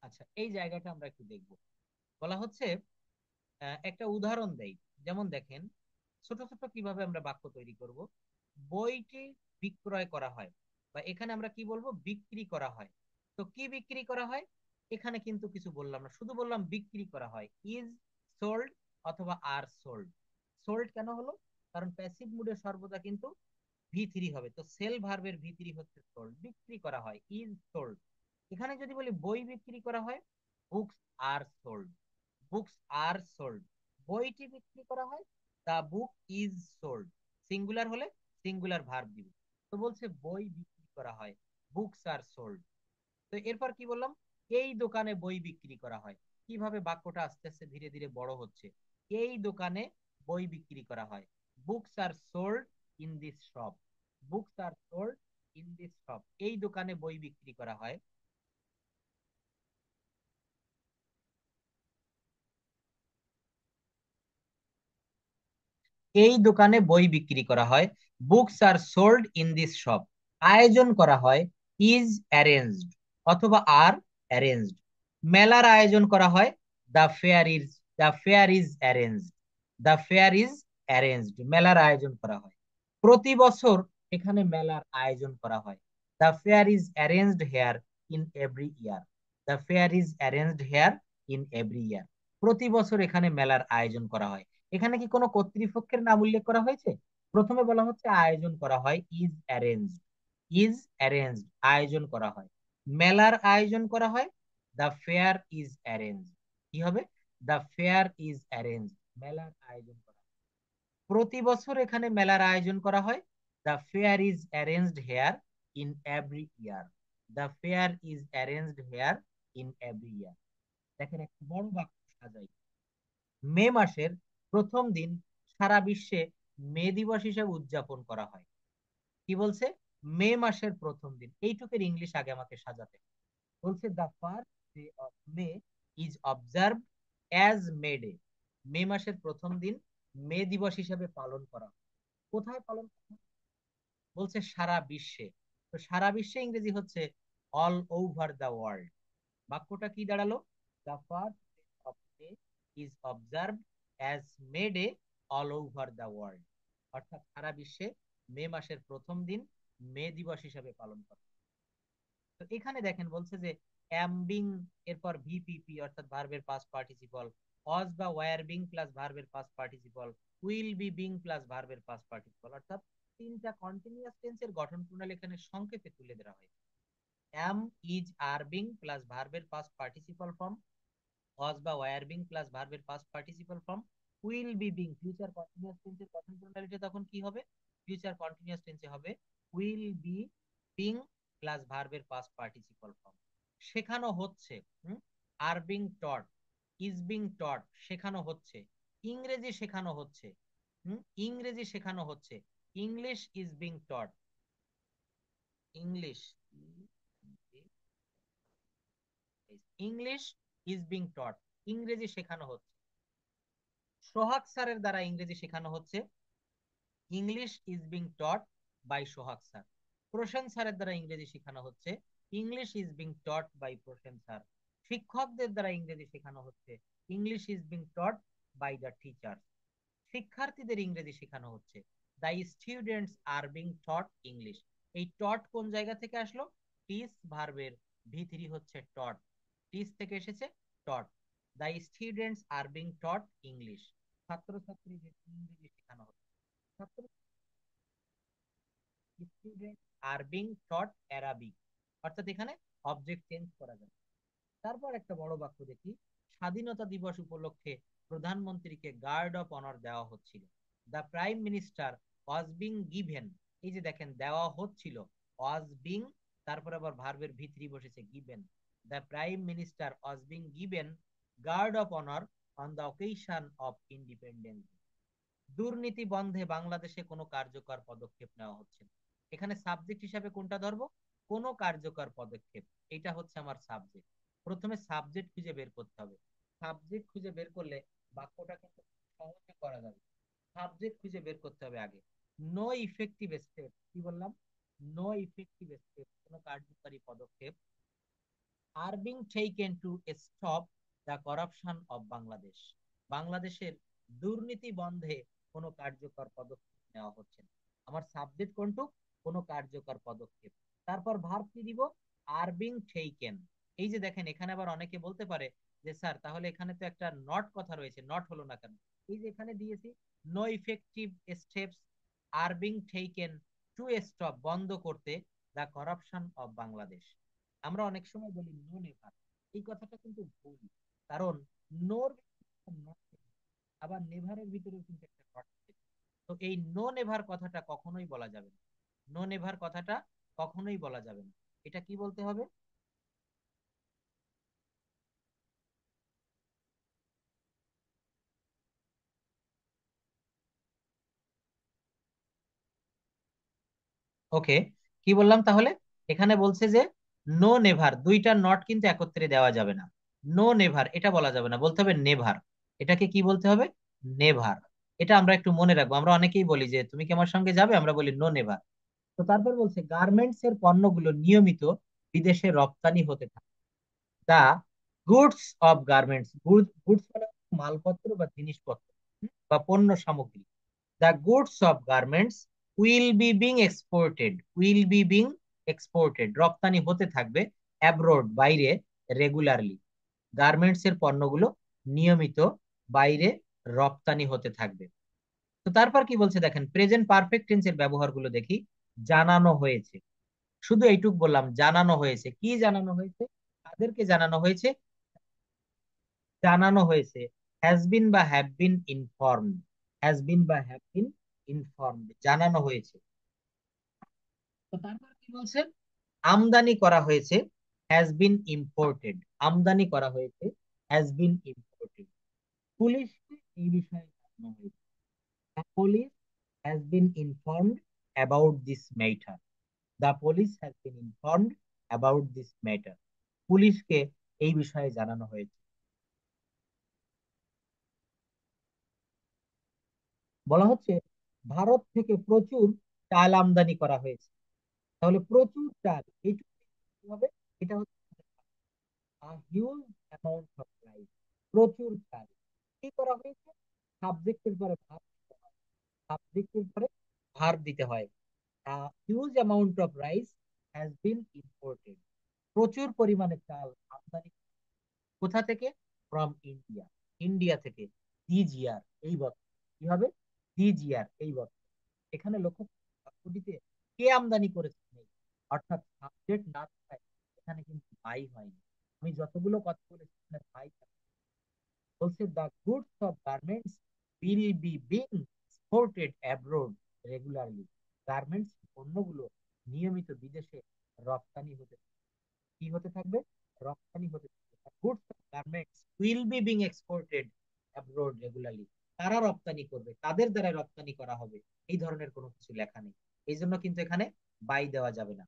[SPEAKER 1] আচ্ছা, এই জায়গাটা আমরা একটু দেখবো। বলা হচ্ছে একটা উদাহরণ দেই। যেমন দেখেন ছোট ছোট কিভাবে আমরা বাক্য তৈরি করব। বইটি বিক্রয় করা হয়, বা এখানে আমরা কি বলবো, বিক্রি করা হয়। তো কি বিক্রি করা হয়? এখানে কিন্তু কিছু বললাম না, শুধু বললাম বিক্রি করা হয়। ইজ সোল্ড অথবা আর সোল্ড। সোল্ড কেন হলো? কারণ প্যাসিভ মুডে সর্বদা কিন্তু ভি3 হবে, তো সেল ভার্বের ভি3 হচ্ছে সোল্ড। বিক্রি করা হয়, ইজ সোল্ড। এখানে যদি বলি বই বিক্রি করা হয়, books are sold. Books are sold. বইটি বিক্রি করা হয়, দা বুক ইজ সোল্ড। সিঙ্গুলার হলে সিঙ্গুলার ভার্ব দিবে। তো বলছে বই বিক্রি করা হয়, বুকস আর সোল্ড। তো এরপর কি বললাম, এই দোকানে বই বিক্রি করা হয়। কিভাবে বাক্যটা আস্তে আস্তে ধীরে ধীরে বড় হচ্ছে। এই দোকানে বই বিক্রি করা হয়, books are sold in this shop. Books are sold in this shop, এই দোকানে বই বিক্রি করা হয়। এই দোকানে বই বিক্রি করা হয়, books are sold in this shop. আয়োজন করা হয়, ইজ অ্যারেঞ্জড অথবা আর অ্যারেঞ্জড। মেলার আয়োজন করা হয়, the fair is arranged. The fair is arranged, মেলার আয়োজন করা হয়। প্রতি বছর এখানে মেলার আয়োজন করা হয়, the fair is arranged here in every year. The fair is arranged here in every year. প্রতি বছর এখানে মেলার আয়োজন করা হয়। এখানে কি কোনো কর্তৃপক্ষের নাম উল্লেখ করা হয়েছে? প্রথমে বলা হচ্ছে আয়োজন করা হয়, ইজ অ্যারেঞ্জড, আয়োজন করা হয়। মেলার আয়োজন করা হয়, দ্য ফেয়ার ইজ অ্যারেঞ্জড। কি হবে? দ্য ফেয়ার ইজ অ্যারেঞ্জড, মেলার আয়োজন করা হয়। প্রতি বছর এখানে মেলার আয়োজন করা হয়, the fair is arranged here in every year. The fair is arranged here in every year. দেখেন একটা বড় বাক্য সাজাই। মে মাসের প্রথম দিন সারা বিশ্বে মে দিবস হিসেবে উদযাপন করা হয়। কি বলছে? মে মাসের প্রথম দিন, এইটুকের ইংলিশ আগে আমাকে সাজাতে হবে। বলছে the first day of May is observe as May Day. মে মাসের প্রথম দিন মে দিবস হিসেবে পালন করা হয়। কোথায় পালন করা হয়? বলছে সারা বিশ্বে। তো সারা বিশ্বে ইংরেজি হচ্ছে অল ওভার দ্য ওয়ার্ল্ড। বাক্যটা কি দাঁড়ালো? The first day of May is observe as May day all over the world. অর্থাৎ সারা বিশ্বে মে মাসের প্রথম দিন মে দিবস হিসাবে পালন করা হয়। তো এখানে দেখেন বলছে যে অ্যাম বিং, এরপর ভিপিপি অর্থাৎ ভার্বের পাস্ট পার্টিসিপল, ওয়াজ বা ওয়্যার বিং প্লাস ভার্বের past participle, will be being plus ভার্বের পাস্ট পার্টিসিপল, অর্থাৎ তিনটা কন্টিনিউয়াস টেন্সের গঠন প্রণালী এখানে সংক্ষেপে তুলে ধরা হয়। অ্যাম, ইজ, আর বিং প্লাস ভার্বের পাস্ট পার্টিসিপল ফর্ম, ওয়াজ বা ওয়্যার বিং প্লাস ভার্বের past participle form, will be being future continuous টেন্সের গঠন প্রণালীটা তখন কি হবে? ফিউচার কন্টিনিউয়াস টেন্সে হবে উইল বি বিং প্লাস ভার্বের পাস্ট পার্টিসিপল ফর্ম। শেখানো হচ্ছে, are being taught, is being taught শেখানো হচ্ছে, ইংরেজি শেখানো হচ্ছে, ইংরেজি শেখানো হচ্ছে, English is being taught, English, English is being taught, ইংরেজি শেখানো হচ্ছে। সোহাগ স্যারের দ্বারা ইংরেজি শেখানো হচ্ছে, English is being taught by Sohag sir. Prosen স্যারের দ্বারা ইংরেজি শেখানো হচ্ছে, English is being taught by Prosen sir. শিক্ষকদের দ্বারা ইংরেজি শেখানো হচ্ছে, English is being taught by the teacher. শিক্ষার্থীদের ইংরেজি শেখানো হচ্ছে, the students are being taught English. এই টট কোন জায়গা থেকে আসলো? টিস ভার্বের ভি3 হচ্ছে টট, টিস থেকে এসেছে taught. The students are being taught English, ছাত্রছাত্রীদের ইংরেজি শেখানো হচ্ছে, ছাত্র student are being taught Arabic, অর্থাৎ এখানে অবজেক্ট চেঞ্জ করা যায়। তারপর একটা বড় বাক্য দেখি, স্বাধীনতা দিবস উপলক্ষে প্রধানমন্ত্রীকে গার্ড অফ অনার দেওয়া হচ্ছিল, the prime minister was being given. এই যে দেখেন দেওয়া হচ্ছিল, ওয়াজ বিং, তারপর আবার ভার্বের ভিতরি বসেছে given, the prime minister was being given guard of honour on the occasion of independence. দুর্নীতি বন্ধে বাংলাদেশে কোনো কার্যকর পদক্ষেপ নেওয়া হচ্ছে না। এখানে সাবজেক্ট হিসাবে কোনটা ধরবো? কোনো কার্যকর পদক্ষেপ, এটা হচ্ছে আমার সাবজেক্ট। প্রথমে সাবজেক্ট খুঁজে বের করতে হবে। সাবজেক্ট খুঁজে বের করলে বাক্যটা কিন্তু সহজে করা যাবে। সাবজেক্ট খুঁজে বের করতে হবে আগে। নো ইফেক্টিভ স্টেপ, কি বললাম? নো ইফেক্টিভ স্টেপ, কোনো কার্যকরী পদক্ষেপ আর being taken to stop the corruption of Bangladesh. বাংলাদেশের দুর্নীতি বন্ধে কোনো কার্যকর পদক্ষেপ নেওয়া হচ্ছে না। আমার সাবজেক্ট কোনটু? কোনো কার্যকর পদক্ষেপ। তারপর ভার্ব কি দিব? আর বিং টেকেন। এই যে দেখেন এখানে আবার অনেকে বলতে পারে যে স্যার তাহলে এখানে তো একটা নট কথা রয়েছে, নট হলো না কেন? এই যে এখানে দিয়েছি no effective steps are being taken to stop, বন্ধ করতে, দ্য করাপশন অফ বাংলাদেশ। আমরা অনেক সময় বলি নো নেভার, এই কথাটা কিন্তু ভুল। কারণ নোর আবার নেভারের ভিতরেও কিন্তু একটা শর্ট থাকে। তো এই নো নেভার কথাটা কখনোই বলা যাবে না, নো নেভার কথাটা কখনোই বলা যাবে না। এটা কি বলতে হবে? ওকে, কি বললাম তাহলে? এখানে বলছে যে নো নেভার, দুইটা নট কিন্তু একত্রে দেওয়া যাবে না। নো নেভার এটা বলা যাবে না, বলতে হবে নেভার। এটাকে কি বলতে হবে? নেভার। এটা আমরা একটু মনে রাখবো। আমরা অনেকেই বলি যে তুমি কি আমার সঙ্গে যাবে, আমরা বলি নো নেভার। তো তারপর বলছে গার্মেন্টস এর পণ্যগুলো নিয়মিত বিদেশে রপ্তানি হতে থাকে, দা গুডস অফ গার্মেন্টস, গুডস মানে মালপত্র বা জিনিসপত্র, বা পণ্য সামগ্রী। The goods of garments will be being exported, will be being exported রপ্তানি হতে থাকবে, অ্যাব্রোড বাইরে, রেগুলারলি। গার্মেন্টস এর পণ্যগুলো নিয়মিত বাইরে রপ্তানি হতে থাকবে। তো তারপর কি বলছে দেখেন, প্রেজেন্ট পারফেক্ট টেন্সের ব্যবহারগুলো দেখি। জানানো হয়েছে, শুধু এইটুক বললাম, জানানো হয়েছে। কি জানানো হয়েছে? তাদেরকে জানানো হয়েছে, জানানো হয়েছে হ্যাজ বিন বা have been informed, has been বা হ্যাভ বিন ইনফর্মড, জানানো হয়েছে। তো তারপর কি বলছে? আমদানি করা হয়েছে, হ্যাজ বিন ইম্পোর্টেড, আমদানি করা হয়েছে, হ্যাজ বিন ইম্পোর্টেড। পুলিশকে এই বিষয়ে জানানো হয়েছে, police has been informed about this matter, the police has been informed about this matter. পুলিশকে এই বিষয়ে জানানো হয়েছে। বলা হচ্ছে ভারত থেকে প্রচুর চাল আমদানি করা হয়েছে। তাহলে প্রচুর চাল, এইটুকু কি হবে? এটা হচ্ছে হিউজ অ্যামাউন্ট অফ রাইস, প্রচুর চাল। কি করা হয়েছে? সাবজেক্টের পরে ভার্ব দিতে হয়, সাবজেক্টের পরে ভার্ব দিতে হয়। Huge amount of rice has been imported. প্রচুর পরিমাণে চাল আমদানি। কোথা থেকে? From India. ইন্ডিয়া থেকে। ডিজিআর এই বছর কি হবে? ডিজিআর এই বছর। এখানে লক্ষ্য বাক্যটিতে কে আমদানি করেছে নেই, অর্থাৎ সাবজেক্ট না থাকায় এখানে কিন্তু বাই হয়নি। আমি যতগুলো কথা বলেছি এখানে বাই বলছে the goods of garments will be being exported abroad regularly. Garments পণ্যগুলো নিয়মিত বিদেশে রপ্তানি হতে, কি হতে থাকবে? রপ্তানি হতে থাকবে। Goods of garments will be being exported abroad regularly. তারা রপ্তানি করবে, তাদের দ্বারা রপ্তানি করা হবে, এই ধরনের কোনো কিছু লেখা নেই। এই জন্য কিন্তু এখানে বাই দেওয়া যাবে না।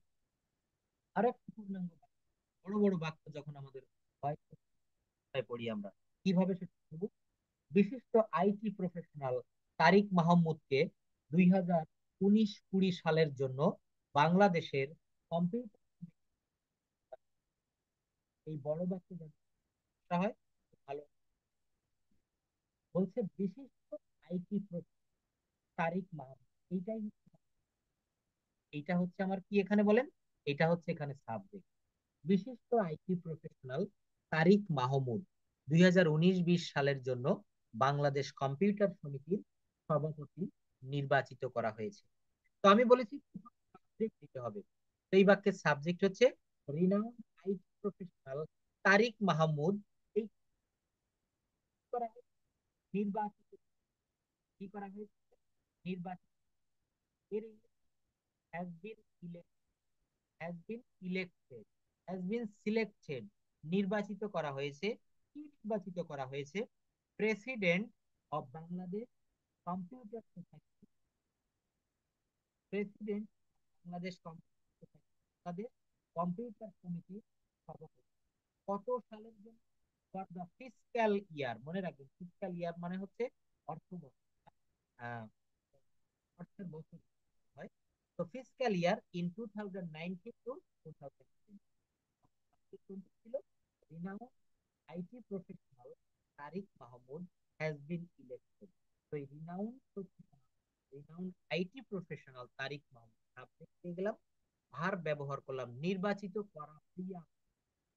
[SPEAKER 1] আরো একটা পূর্ণাঙ্গ বাক্য, বড় বড় বাক্য যখন আমাদের হয় পড়ি আমরা, কিভাবে সেটা করবো? বিশিষ্ট আইটি প্রফেশনাল তারিক মাহমুদকে 2019-20 সালের জন্য বাংলাদেশের কম্পিউটার, এই বড় বাক্য যেটা হয় ভালো। বলছে বিশিষ্ট আইটি তারিক মাহমুদ, এইটাই এইটা হচ্ছে আমার কি এখানে বলেন, এটা হচ্ছে এখানে সাবজেক্ট। বিশিষ্ট আইটি প্রফেশনাল তারিক মাহমুদ 2019-20 সালের জন্য বাংলাদেশ কম্পিউটার সমিতির সভাপতি নির্বাচিত করা হয়েছে। তো আমি বলেছি সাবজেক্ট দিতে হবে। তো এই বাক্যের সাবজেক্ট হচ্ছে রিনাউন্ড আইটি প্রফেশনাল তারিক মাহমুদ এই করা হয়েছে, নির্বাচিত, কি করা হয়েছে? নির্বাচিত। এর has been has been elected, has been selected, নির্বাচিত করা হয়েছে। কি নির্বাচিত করা হয়েছে? President of Bangladesh computer society, president Bangladesh computer society, তাদের কম্পিউটার সমিতির সভাপতি। কত সালের জন্য? ফর দ্য ফিসক্যাল ইয়ার, মনে রাখবেন ফিসক্যাল ইয়ার মানে হচ্ছে অর্থ বছর, আহ, অর্থের বছর হয়। তো ফিসক্যাল ইয়ার ইন 2019 টু 2020 ছিল renowned IT professional Tariq Mahmud has been elected. তো এই renowned IT professional Tariq Mahmud subject পেয়ে গেলাম, ভার্ব ব্যবহার করলাম নির্বাচিত করা, ক্রিয়া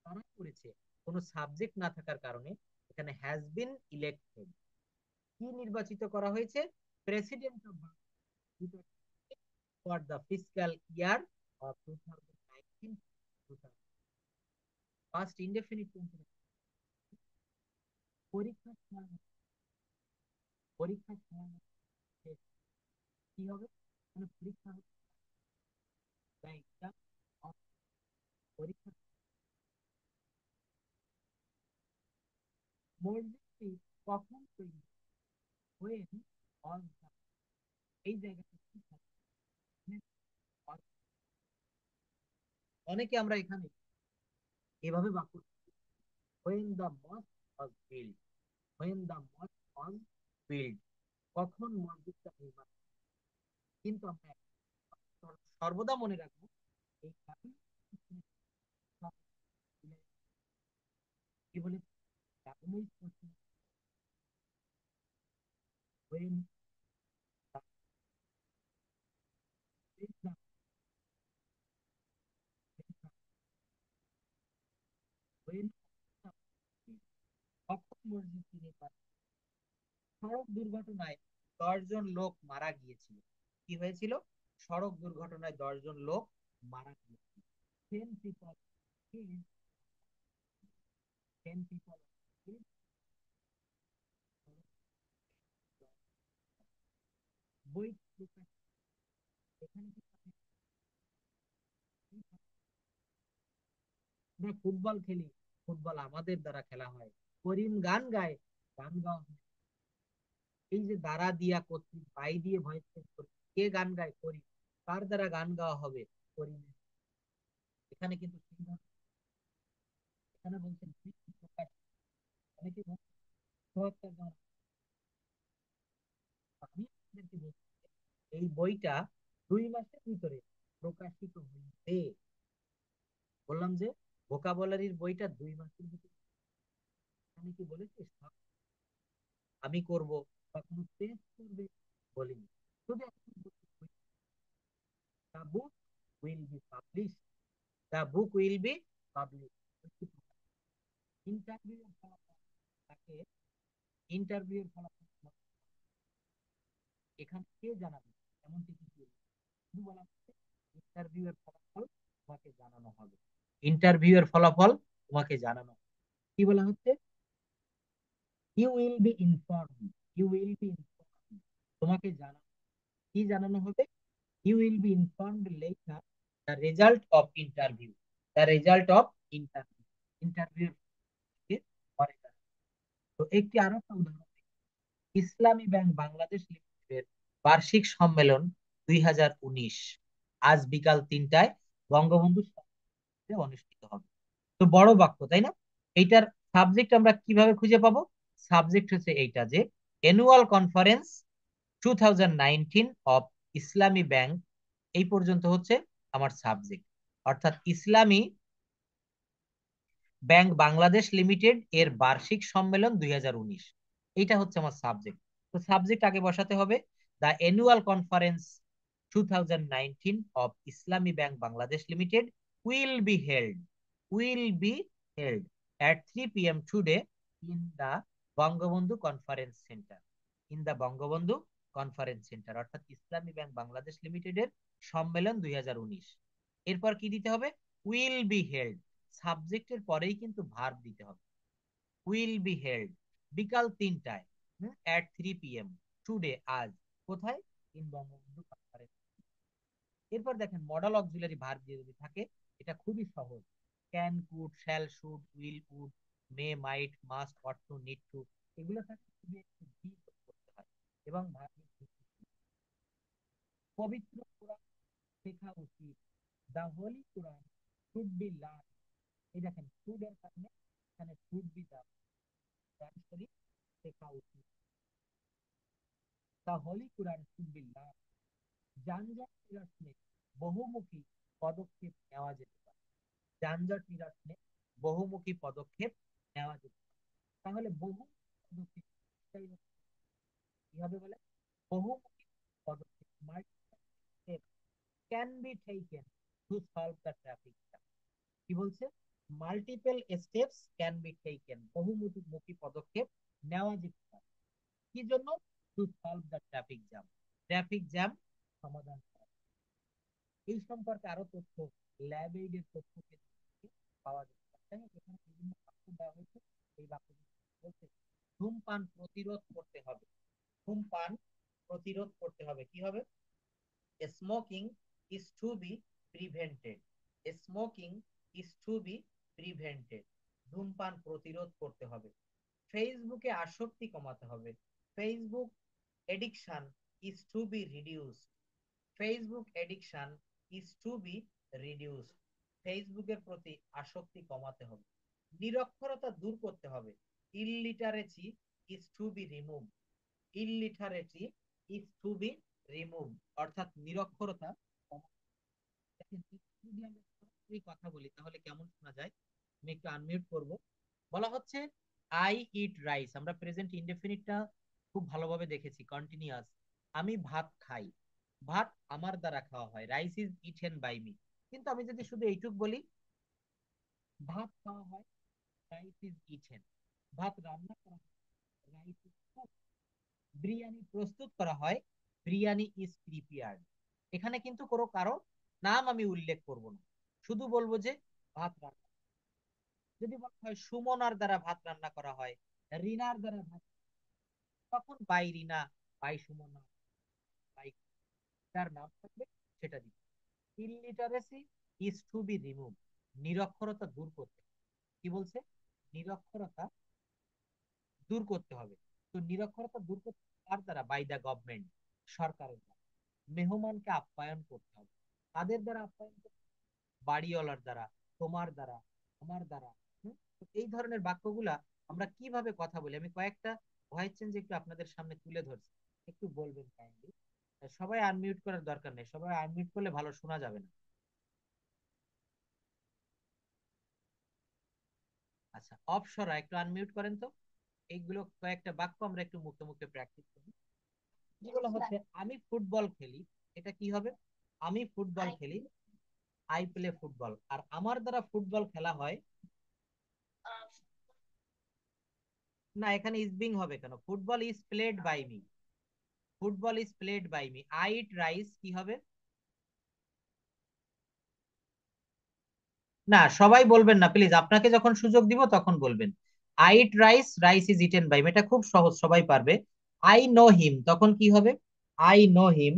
[SPEAKER 1] তারা করেছে, কোনো সাবজেক্ট না থাকার কারণে এখানে হ্যাজ বিন ইলেক্টেড। কি নির্বাচিত করা হয়েছে? President of for the fiscal year of 2019। First indefinite পরীক্ষার সময়, পরীক্ষার সময় কি হবে? মানে পরীক্ষা হচ্ছে the exam of, পরীক্ষা। মসজিদটি কখন তৈরি? when on the, এই জায়গাটা কি থাকে? অনেকে আমরা এখানে এভাবে বাক্য when the mosque was built, when the mosque was built, কখন মসজিদটা নির্মাণ। কিন্তু আমরা সর্বদা মনে রাখবো এই কারণে কি বলে when the when কখন মসজিদ নির্মাণ। সড়ক দুর্ঘটনায় 10 জন লোক মারা গিয়েছিল। কি হয়েছিল? সড়ক দুর্ঘটনায় 10 জন লোক মারা গিয়েছিল। 10 people killed, 10 people killed, বই প্রকাশ, এখানে কি আমরা ফুটবল খেলি, ফুটবল আমাদের দ্বারা খেলা হয়। করিম গান গায়, গান গাওয়া হয়। এই যে দ্বারা দিয়া কর্তৃক বাই দিয়ে ভয়েস চেঞ্জ করে, কে গান গায়? করিম। কার দ্বারা গান গাওয়া হবে? করিম। এখানে কিন্তু এখানে বলছেন প্রকাশ, অনেকে বলছে গান। আমি আপনাদেরকে বলছি, এই বইটা 2 মাসের ভিতরে প্রকাশিত হয়েছে। বললাম যে ভোকাবুলারির বইটা 2 মাসের ভিতরে। আমি কি বলেছি আমি করব বা কোনো টেস্ট করবে? বলিনি। শুধু the book will be published, the book will be public, interview এর ফলাফল তাকে, ইন্টারভিউ এর ফলাফল এখান কে জানাবে এমনটি কিছু শুধু বলা হচ্ছে ইন্টারভিউ এর ফলাফল তোমাকে জানানো হবে। ইন্টারভিউ এর ফলাফল তোমাকে জানানো হবে। কি বলা হচ্ছে? You will be inform, you will be inform, তোমাকে জানানো, কি জানানো হবে? You will be informed later the result of interview, the result of interview, interview পরে জানানো। তো একটি আরো একটা উদাহরণ দিই। ইসলামী ব্যাংক বাংলাদেশ লিমিটেডের বার্ষিক সম্মেলন 2019 আজ বিকাল 3টায় বঙ্গবন্ধু সভাপতিতে অনুষ্ঠিত হবে। তো বড় বাক্য, তাই না? এইটার সাবজেক্ট আমরা কিভাবে খুঁজে পাবো? সাবজেক্ট হচ্ছে এইটা যে annual conference 2019 of Islami bank, এই পর্যন্ত হচ্ছে আমার সাবজেক্ট। অর্থাৎ ইসলামী ব্যাংক বাংলাদেশ লিমিটেড এর বার্ষিক সম্মেলন 2019, এইটা হচ্ছে আমার সাবজেক্ট। তো সাবজেক্ট আগে বসাতে হবে, the annual conference 2019 of Islami bank Bangladesh limited will be held, will be held at 3 p.m. today in the Bangabandhu conference centre, in the Bangabandhu conference centre. অর্থাৎ ইসলামী ব্যাংক বাংলাদেশ লিমিটেডের সম্মেলন 2019। এরপর কি দিতে হবে? উইল বি হেল্ড, সাবজেক্টের পরেই কিন্তু ভার্ব দিতে হবে। উইল বি হেল্ড বিকাল 3টায়, এট 3 p.m. টুডে আজ, কোথায়? In Bangabandhu conference. এরপর দেখেন মডাল অক্সিলারি ভার্ব দিয়ে যদি থাকে, এটা খুবই সহজ। Can, could, shall, should, will, would, may, might, must, ought to, need to, এগুলো থাকে খুবই একটু be যোগ করতে হয় এবং ভার্বের পবিত্র কোরআন শেখা উচিত, দা হোলি কোরআন শুড বি লার্ন। এই দেখেন শুড এর কারণে এখানে শুড বি দা শেখা উচিত, দা হোলি কোরআন শুড বি লার্ন। যানজট নিরসনে বহুমুখী পদক্ষেপ নেওয়া যেতে পারে, যানজট নিরসনে বহুমুখী পদক্ষেপ নেওয়া যেতে পারে। তাহলে বহু পদক্ষেপ কিভাবে বলে? বহুমুখী পদক্ষেপ, multiple step can be taken to solve the traffic jam. কি বলছে? Multiple steps can be taken, বহুমুখী পদক্ষেপ নেওয়া যেতে পারে। কি জন্য? To solve the traffic jam, traffic jam সমাধান করা। এই সম্পর্কে আরো তথ্য ল্যাব এইডের তথ্য কেন্দ্র থেকে পাওয়া যেতে পারে। তাই না? যেখানে বিভিন্ন বাক্য দেওয়া হয়েছে, এই বাক্যগুলো বলছে ধূমপান প্রতিরোধ করতে হবে, ধূমপান প্রতিরোধ করতে হবে। কি হবে? Smoking is to be prevented, smoking is to be prevented, ধূমপান প্রতিরোধ করতে হবে। ফেসবুকে আসক্তি কমাতে হবে, Facebook addiction is to be reduced, Facebook addiction is to be reduced, ফেসবুকের প্রতি আসক্তি কমাতে হবে। নিরক্ষরতা দূর করতে হবে, illiteracy is to be remove, illiteracy is to be remove, অর্থাৎ নিরক্ষরতা কমাতে। দেখেন, যদি আমরা সরাসরি কথা বলি তাহলে কেমন শোনা যায়? আমি একটু আনমিউট করব। বলা হচ্ছে আই ইট রাইস, আমরা প্রেজেন্ট ইনডেফিনিটটা খুব ভালোভাবে দেখেছি, কন্টিনিউয়াস। আমি ভাত খাই, ভাত আমার দ্বারা খাওয়া হয়, rice is eaten by me. কিন্তু আমি যদি শুধু এইটুক বলি, ভাত খাওয়া হয়, রাইস ইজ ইটেন, ভাত রান্না করা হয়, রাইস ইজ কুকড, বিরিয়ানি প্রস্তুত করা হয়, বিরিয়ানি ইজ প্রিপেয়ার্ড। এখানে কিন্তু কোনো কারো নাম আমি উল্লেখ করব না, শুধু বলবো যে ভাত রান্না। যদি বলা হয় সুমনার দ্বারা ভাত রান্না করা হয়, রিনার দ্বারা ভাত, তখন by Rina, by Sumona, by, তার নাম থাকবে সেটা দিবে। Illiteracy is to be remove, নিরক্ষরতা দূর করতে। কি বলছে? নিরক্ষরতা দূর করতে হবে। তো নিরক্ষরতা দূর করতে কার দ্বারা? বাই দ্য গভর্নমেন্ট, সরকারের দ্বারা। মেহমানকে আপ্যায়ন করতে হবে, কাদের দ্বারা আপ্যায়ন করতে? বাড়িওয়ালার দ্বারা, তোমার দ্বারা, আমার দ্বারা। তো এই ধরনের বাক্যগুলা আমরা কিভাবে কথা বলি, আমি কয়েকটা ভয়েস চেঞ্জ একটু আপনাদের সামনে তুলে ধরছি, একটু বলবেন কাইন্ডলি। সবাই আনমিউট করার দরকার নেই, সবাই আনমিউট করলে ভালো শোনা যাবে না। আচ্ছা, অপসরা একটু আনমিউট করেন তো। এইগুলো কয়েকটা বাক্য আমরা একটু মুখে মুখে প্র্যাকটিস করি। যেগুলো হচ্ছে আমি ফুটবল খেলি, এটা কি হবে? আমি ফুটবল খেলি, আই প্লে ফুটবল, আর আমার দ্বারা ফুটবল খেলা হয়। না, এখানে ইজ বিং হবে কেন? Football is played by me. Football is played by me, I eat rice কি হবে? না, সবাই বলবেন না প্লিজ, আপনাকে যখন সুযোগ দিব তখন বলবেন। I eat rice, rice is eaten by me, এটা খুব সহজ, সবাই পারবে। আই নো হিম, তখন কি হবে? I know him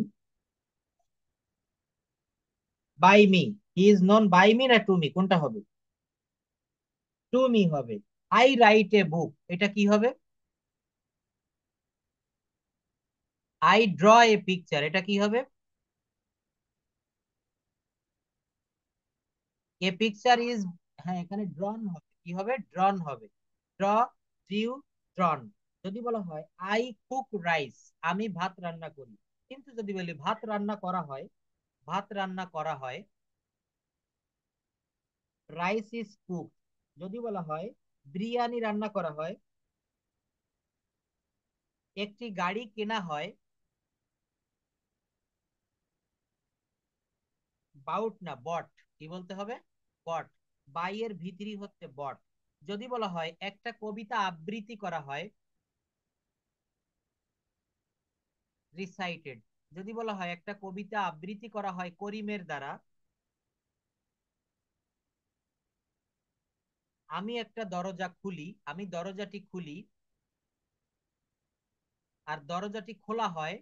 [SPEAKER 1] by me. He is known by me না টু মি, কোনটা হবে? টু মি হবে। আই রাইট এ বুক, এটা কি হবে? আই ড্র এ পিকচার, এটা কি হবে? এ পিকচার ইজ, হ্যাঁ এখানে ড্রন হবে, কি হবে? ড্রন হবে। Draw, drew, ড্রন। যদি বলা হয় আই কুক রাইস, আমি ভাত রান্না করি, কিন্তু যদি বলি ভাত রান্না করা হয়, ভাত রান্না করা হয়, রাইস ইজ কুক। যদি বলা হয় বিরিয়ানি রান্না করা হয়, একটি গাড়ি কেনা হয়, বাউট না বট, কি বলতে হবে? বট। বাই এর ভিতরি হচ্ছে বট। যদি বলা হয় একটা কবিতা আবৃত্তি করা হয়, রিসাইটেড। যদি বলা হয় একটা কবিতা আবৃত্তি করা হয় করিমের দ্বারা, আমি একটা দরজা খুলি, আমি দরজাটি খুলি, আর দরজাটি খোলা হয়,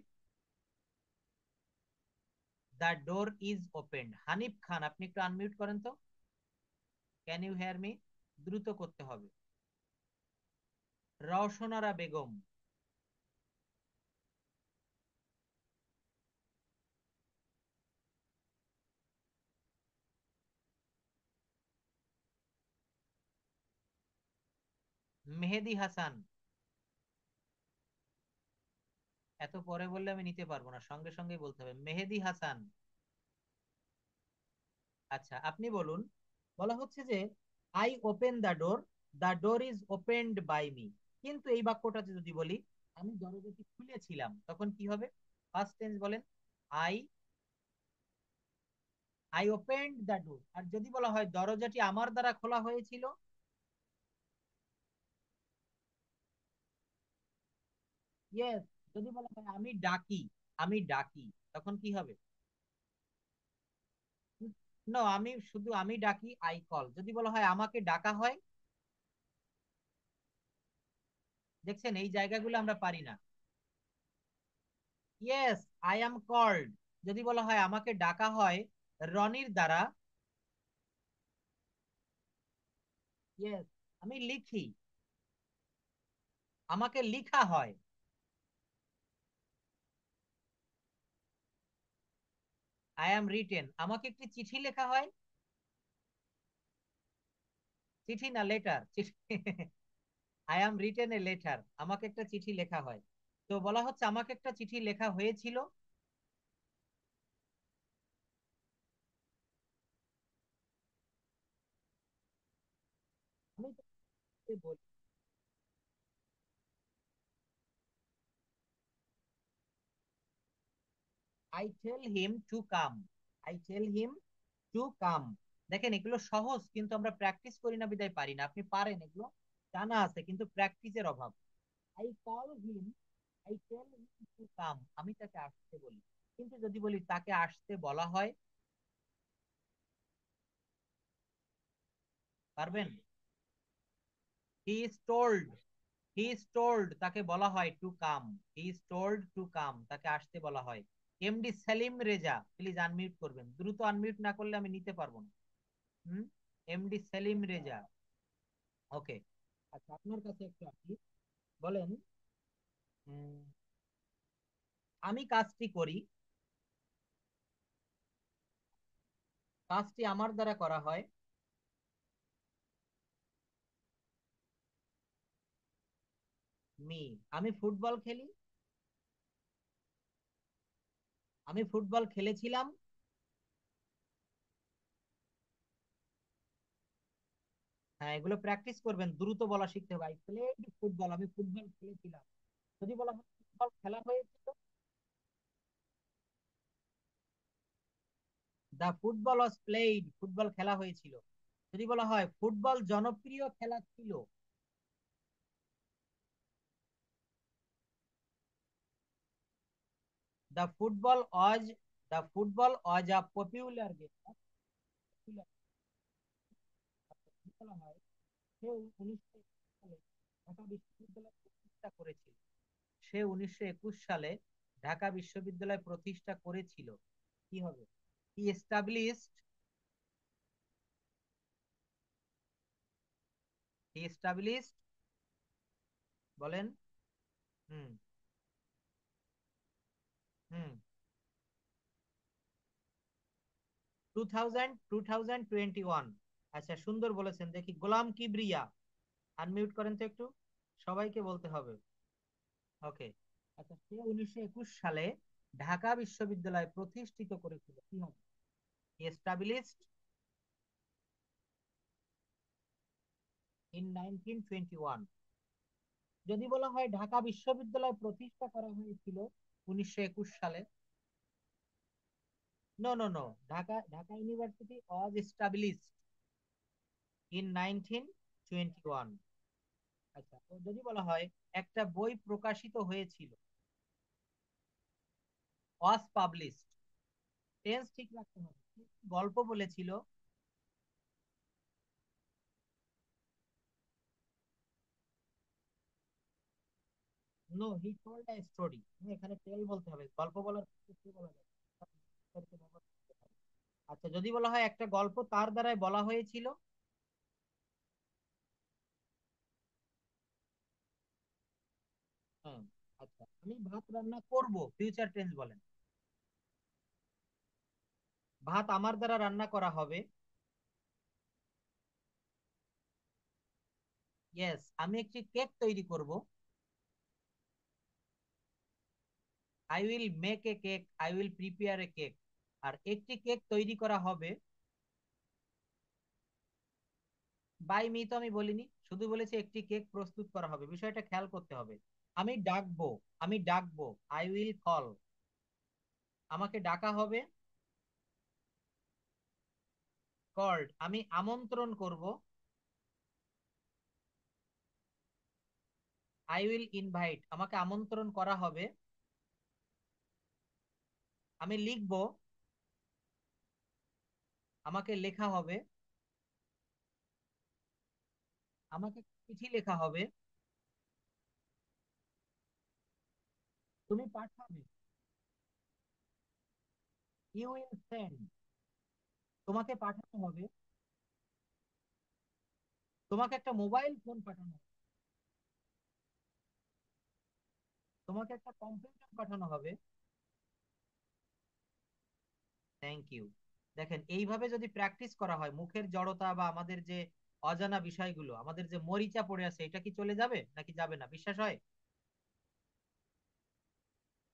[SPEAKER 1] the door is opened. Hanif Khan, আপনি একটু আনমিউট করেন তো। Can you hear me? দ্রুত করতে হবে। রওশনারা বেগম। মেহেদি হাসান। এত পরে বললে আমি নিতে পারবো না, সঙ্গে সঙ্গেই বলতে হবে মেহেদি হাসান। আচ্ছা, আপনি বলুন। বলা হচ্ছে যে I open the door is opened by me, কিন্তু এই বাক্যটাতে যদি বলি আমি দরজাটি খুলেছিলাম, তখন কি হবে? ফার্স্ট টেন্স বলেন। I I opened the door. আর যদি বলা হয় দরজাটি আমার দ্বারা খোলা হয়েছিল, ইয়েস। যদি বলা হয় আমি ডাকি, আমি ডাকি, তখন কি হবে? নো, আমি শুধু আমি ডাকি, আই কল। যদি বলা হয় আমাকে ডাকা হয়, দেখছেন এই জায়গাগুলো আমরা পারি না। Yes, I am called. যদি বলা হয় আমাকে ডাকা হয় রনির দ্বারা, ইয়েস। আমি লিখি, আমাকে লিখা হয়। আই অ্যাম রিটেন, আমাকে একটি চিঠি লেখা হয়। চিঠি না, লেটার, চিঠি। I am written a letter, আমাকে একটা চিঠি লেখা হয়। তো বলা হচ্ছে আমাকে একটা চিঠি লেখা হয়েছিল। আমি তোকে বলি, I tell him to come. I tell him to come. দেখেন এগুলো সহজ, কিন্তু আমরা প্র্যাকটিস করি না বিদায় পারি না। আপনি পারেন, এগুলো জানা আছে, কিন্তু প্র্যাকটিসের অভাব। I call him, I tell him to come, আমি তাকে আসতে বলি। কিন্তু যদি বলি তাকে আসতে বলা হয়, পারবেন? He is told, he is told তাকে বলা হয় to come. He is told to come, তাকে আসতে বলা হয়। MD Selim Reza, please unmute করবেন, দ্রুত আনমিউট না করলে আমি নিতে পারবো না। হুম, এমডি সেলিম রেজা। ওকে। আচ্ছা, আপনার কাছে একটু আসি। বলেন, উম, আমি কাজটি করি, কাজটি আমার দ্বারা করা হয়। মি, আমি ফুটবল খেলি, আমি ফুটবল খেলেছিলাম। হ্যাঁ, এগুলো প্র্যাকটিস করবেন, দ্রুত বলা শিখতে হবে। আই প্লেড ফুটবল, আমি ফুটবল খেলেছিলাম। যদি বলা হয় ফুটবল খেলা হয়েছিল, the football was played, football খেলা হয়েছিল। যদি বলা হয় ফুটবল জনপ্রিয় খেলা ছিল, the football was, the football was a popular game. বলা হয় সে 1921 সালে ঢাকা বিশ্ববিদ্যালয় প্রতিষ্ঠা করেছিল। সে 1921 সালে ঢাকা বিশ্ববিদ্যালয় প্রতিষ্ঠা করেছিল। কি হবে? হি এস্টাবলিশড, হি এস্টাবলিশড, বলেন। হুম, হুম। 2021। আচ্ছা, সুন্দর বলেছেন। দেখি, গোলাম কিবরিয়া, আনমিউট করেন তো একটু, সবাইকে বলতে হবে। ওকে। আচ্ছা, সে 1921 সালে ঢাকা বিশ্ববিদ্যালয় প্রতিষ্ঠিত করেছিল। কি হবে? Established in 1921। যদি বলা হয় ঢাকা বিশ্ববিদ্যালয় প্রতিষ্ঠা করা হয়েছিল 1921 সালে, no no no, Dhaka Dhaka university was established in 1921। আচ্ছা, তো যদি বলা হয় একটা বই প্রকাশিত হয়েছিল, ওয়াজ পাবলিশড, টেন্স ঠিক রাখতে হবে। গল্প বলেছিল, no he told a story. এখানে টেল বলতে হবে, গল্প বলার ক্ষেত্রে কি বলা যায়? আচ্ছা, যদি বলা হয় একটা গল্প তার দ্বারাই বলা হয়েছিল। হ্যাঁ। আচ্ছা, আমি ভাত রান্না করব, ফিউচার টেন্স বলেন। ভাত আমার দ্বারা রান্না করা হবে। ইয়েস, আমি একটি কেক তৈরি করব। I will make a cake, I will prepare a cake. আর একটি কেক তৈরি করা হবে, বাই মি তো আমি বলিনি, শুধু বলেছি একটি কেক প্রস্তুত করা হবে। বিষয়টা খেয়াল করতে হবে। আমি ডাকবো, আমি ডাকবো, আই উইল কল। আমাকে ডাকা হবে, কল্ড। আমি আমন্ত্রণ করব, আই উইল ইনভাইট। আমাকে আমন্ত্রণ করা হবে। আমি লিখবো, আমাকে লেখা হবে। আমাকে চিঠি লেখা হবে। তুমি পাঠাবে, ইউ উইল সেন্ড। তোমাকে পাঠানো হবে, তোমাকে একটা মোবাইল ফোন পাঠানো হবে। তোমাকে একটা কম্পিউটার পাঠানো হবে। Thank you. দেখেন, এইভাবে যদি প্র্যাকটিস করা হয়, মুখের জড়তা বা আমাদের যে অজানা বিষয়গুলো, আমাদের যে মরিচা পড়ে আছে, এটা কি চলে যাবে নাকি যাবে না, বিশ্বাস হয়?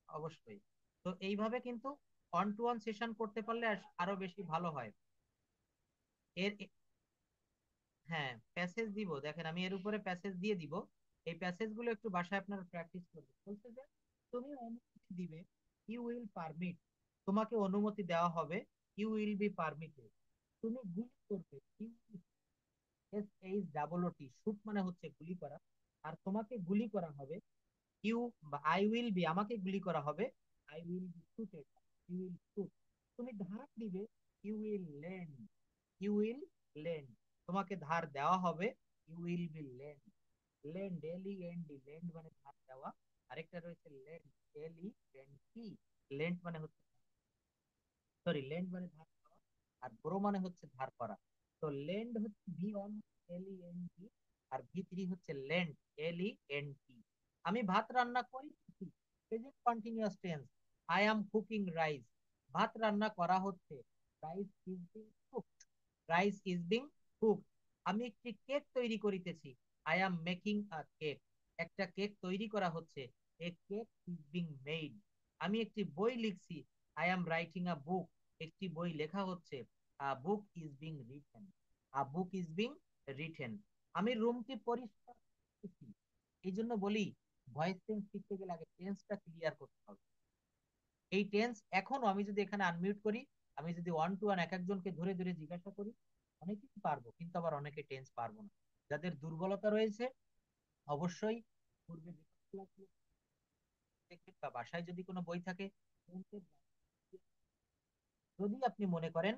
[SPEAKER 1] অবশ্যই। তো এইভাবে কিন্তু ওয়ান টু ওয়ান সেশন করতে পারলে আরো বেশি ভালো হয়। হ্যাঁ, প্যাসেজ দিব। দেখেন, আমি এর উপরে প্যাসেজ দিয়ে দিব। এই প্যাসেজ গুলো একটু বাসায় আপনারা প্র্যাকটিস করবেন। বলছে যে তুমি অনুমতি দিবে, ইউ উইল পারমিট। তোমাকে অনুমতি দেওয়া হবে, ইউ উইল বি পারমিটেড। তুমি গুলি করবে, you, S H double O T, shoot মানে হচ্ছে গুলি করা। আর তোমাকে গুলি করা হবে, ইউ, বা আই উইল বি, আমাকে গুলি করা হবে, I will be shooted, you will shoot. তুমি ধার দিবে, you will lend, you will lend. তোমাকে ধার দেওয়া হবে, you will be lend. Lend, L E N D, lend মানে ধার দেওয়া। আরেকটা রয়েছে lend, L E N T. Lend মানে হচ্ছে, সরি, লেন্ড মানে ধার দেওয়া, আর ব্রো মানে হচ্ছে ধার করা। তো লেন্ড হচ্ছে ভি ওয়ান, এল ই এন টি, আর ভি থ্রি হচ্ছে লেন্ড, এল ই এন টি। আমি ভাত রান্না করি, present continuous tense. I am cooking rice, ভাত রান্না করা হচ্ছে। Rice is being cooked, rice is being cooked. আমি একটি কেক তৈরি করিতেছি, I am making a cake. একটা কেক তৈরি করা হচ্ছে, a cake is being made. আমি একটি বই লিখছি, আই অ্যাম রাইটিং আ বুক। একটি বই লেখা হচ্ছে, a book is being written, a book is being written. আমি রুমটি পরিষ্কার করতেছি। এই জন্য বলি, ভয়েস টেন্স শিখতে গেলে আগে টেন্সটা ক্লিয়ার করতে হবে। এই টেন্স এখনো আমি যদি এখানে আনমিউট করি, আমি যদি ওয়ান টু ওয়ান এক একজনকে ধরে ধরে জিজ্ঞাসা করি, অনেকেই পারবো, কিন্তু আবার অনেকে টেন্স পারবো না। যাদের দুর্বলতা রয়েছে অবশ্যই পূর্বে যে ক্লাসগুলো দেখবেন বা বাসায় যদি কোনো বই থাকে, যদি আপনি মনে করেন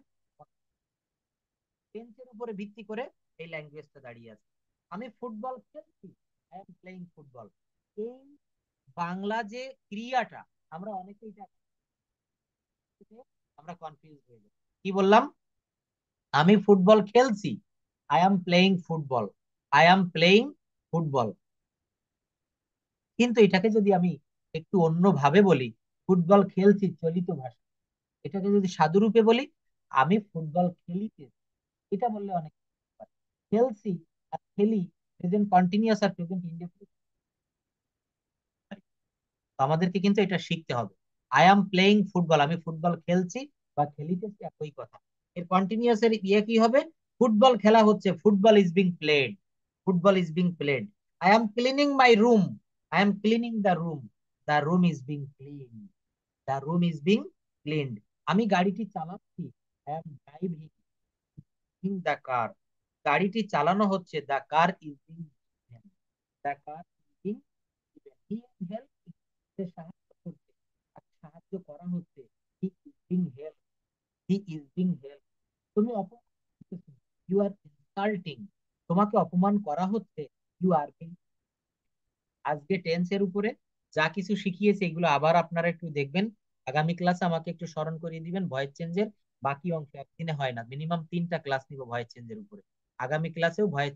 [SPEAKER 1] টেন্সের উপরে ভিত্তি করে এই ল্যাঙ্গুয়েজটা দাঁড়িয়ে আছে। আমি ফুটবল খেলছি, আই এম প্লেইং ফুটবল, এই বাংলা যে ক্রিয়াটা, আমরা অনেকেই এটা আমরা কনফিউজ হয়ে যাই। কি বললাম? আমি ফুটবল খেলছি, I am playing football, I am playing football. কিন্তু এটাকে যদি আমি একটু অন্যভাবে বলি, ফুটবল খেলছি চলিত ভাষা, এটাকে যদি সাধুরূপে বলি, আমি ফুটবল খেলিতে, এটা বললে অনেক খেলছি আর খেলি প্রেজেন্ট কন্টিনিউয়াস আর প্রেজেন্ট ইনডেফিনিট। তো আমাদেরকে কিন্তু এটা শিখতে হবে। আই অ্যাম প্লেইং ফুটবল, আমি ফুটবল খেলছি বা খেলিতেছি, একই কথা। এর কন্টিনিউয়াস এর ইয়ে কি হবে? ফুটবল খেলা হচ্ছে, football is being played, football is being played. I am cleaning my room, I am cleaning the room is being clean, the room is being cleaned. আমি গাড়িটি চালাচ্ছি, I am driving the car, গাড়িটি চালানো হচ্ছে, the car is being, the car is being, he help, সে সাহায্য করছে, তাকে সাহায্য করা হচ্ছে, he is being help, he is being help. তুমি অপমান করতেছো, ইউ আর ইনসাল্টিং, তোমাকে অপমান করা হচ্ছে, ইউ আর বিং। আজকে টেন্সের উপরে যা কিছু শিখিয়েছে এগুলো আবার আপনারা একটু দেখবেন। আগামী ক্লাসে আমাকে একটু স্মরণ করিয়ে দিবেন ভয়েস চেঞ্জের বাকি অংশ। একদিনে হয় না, মিনিমাম 3টা ক্লাস নিব ভয়েস চেঞ্জের উপরে। আগামী ক্লাসেও ভয়েস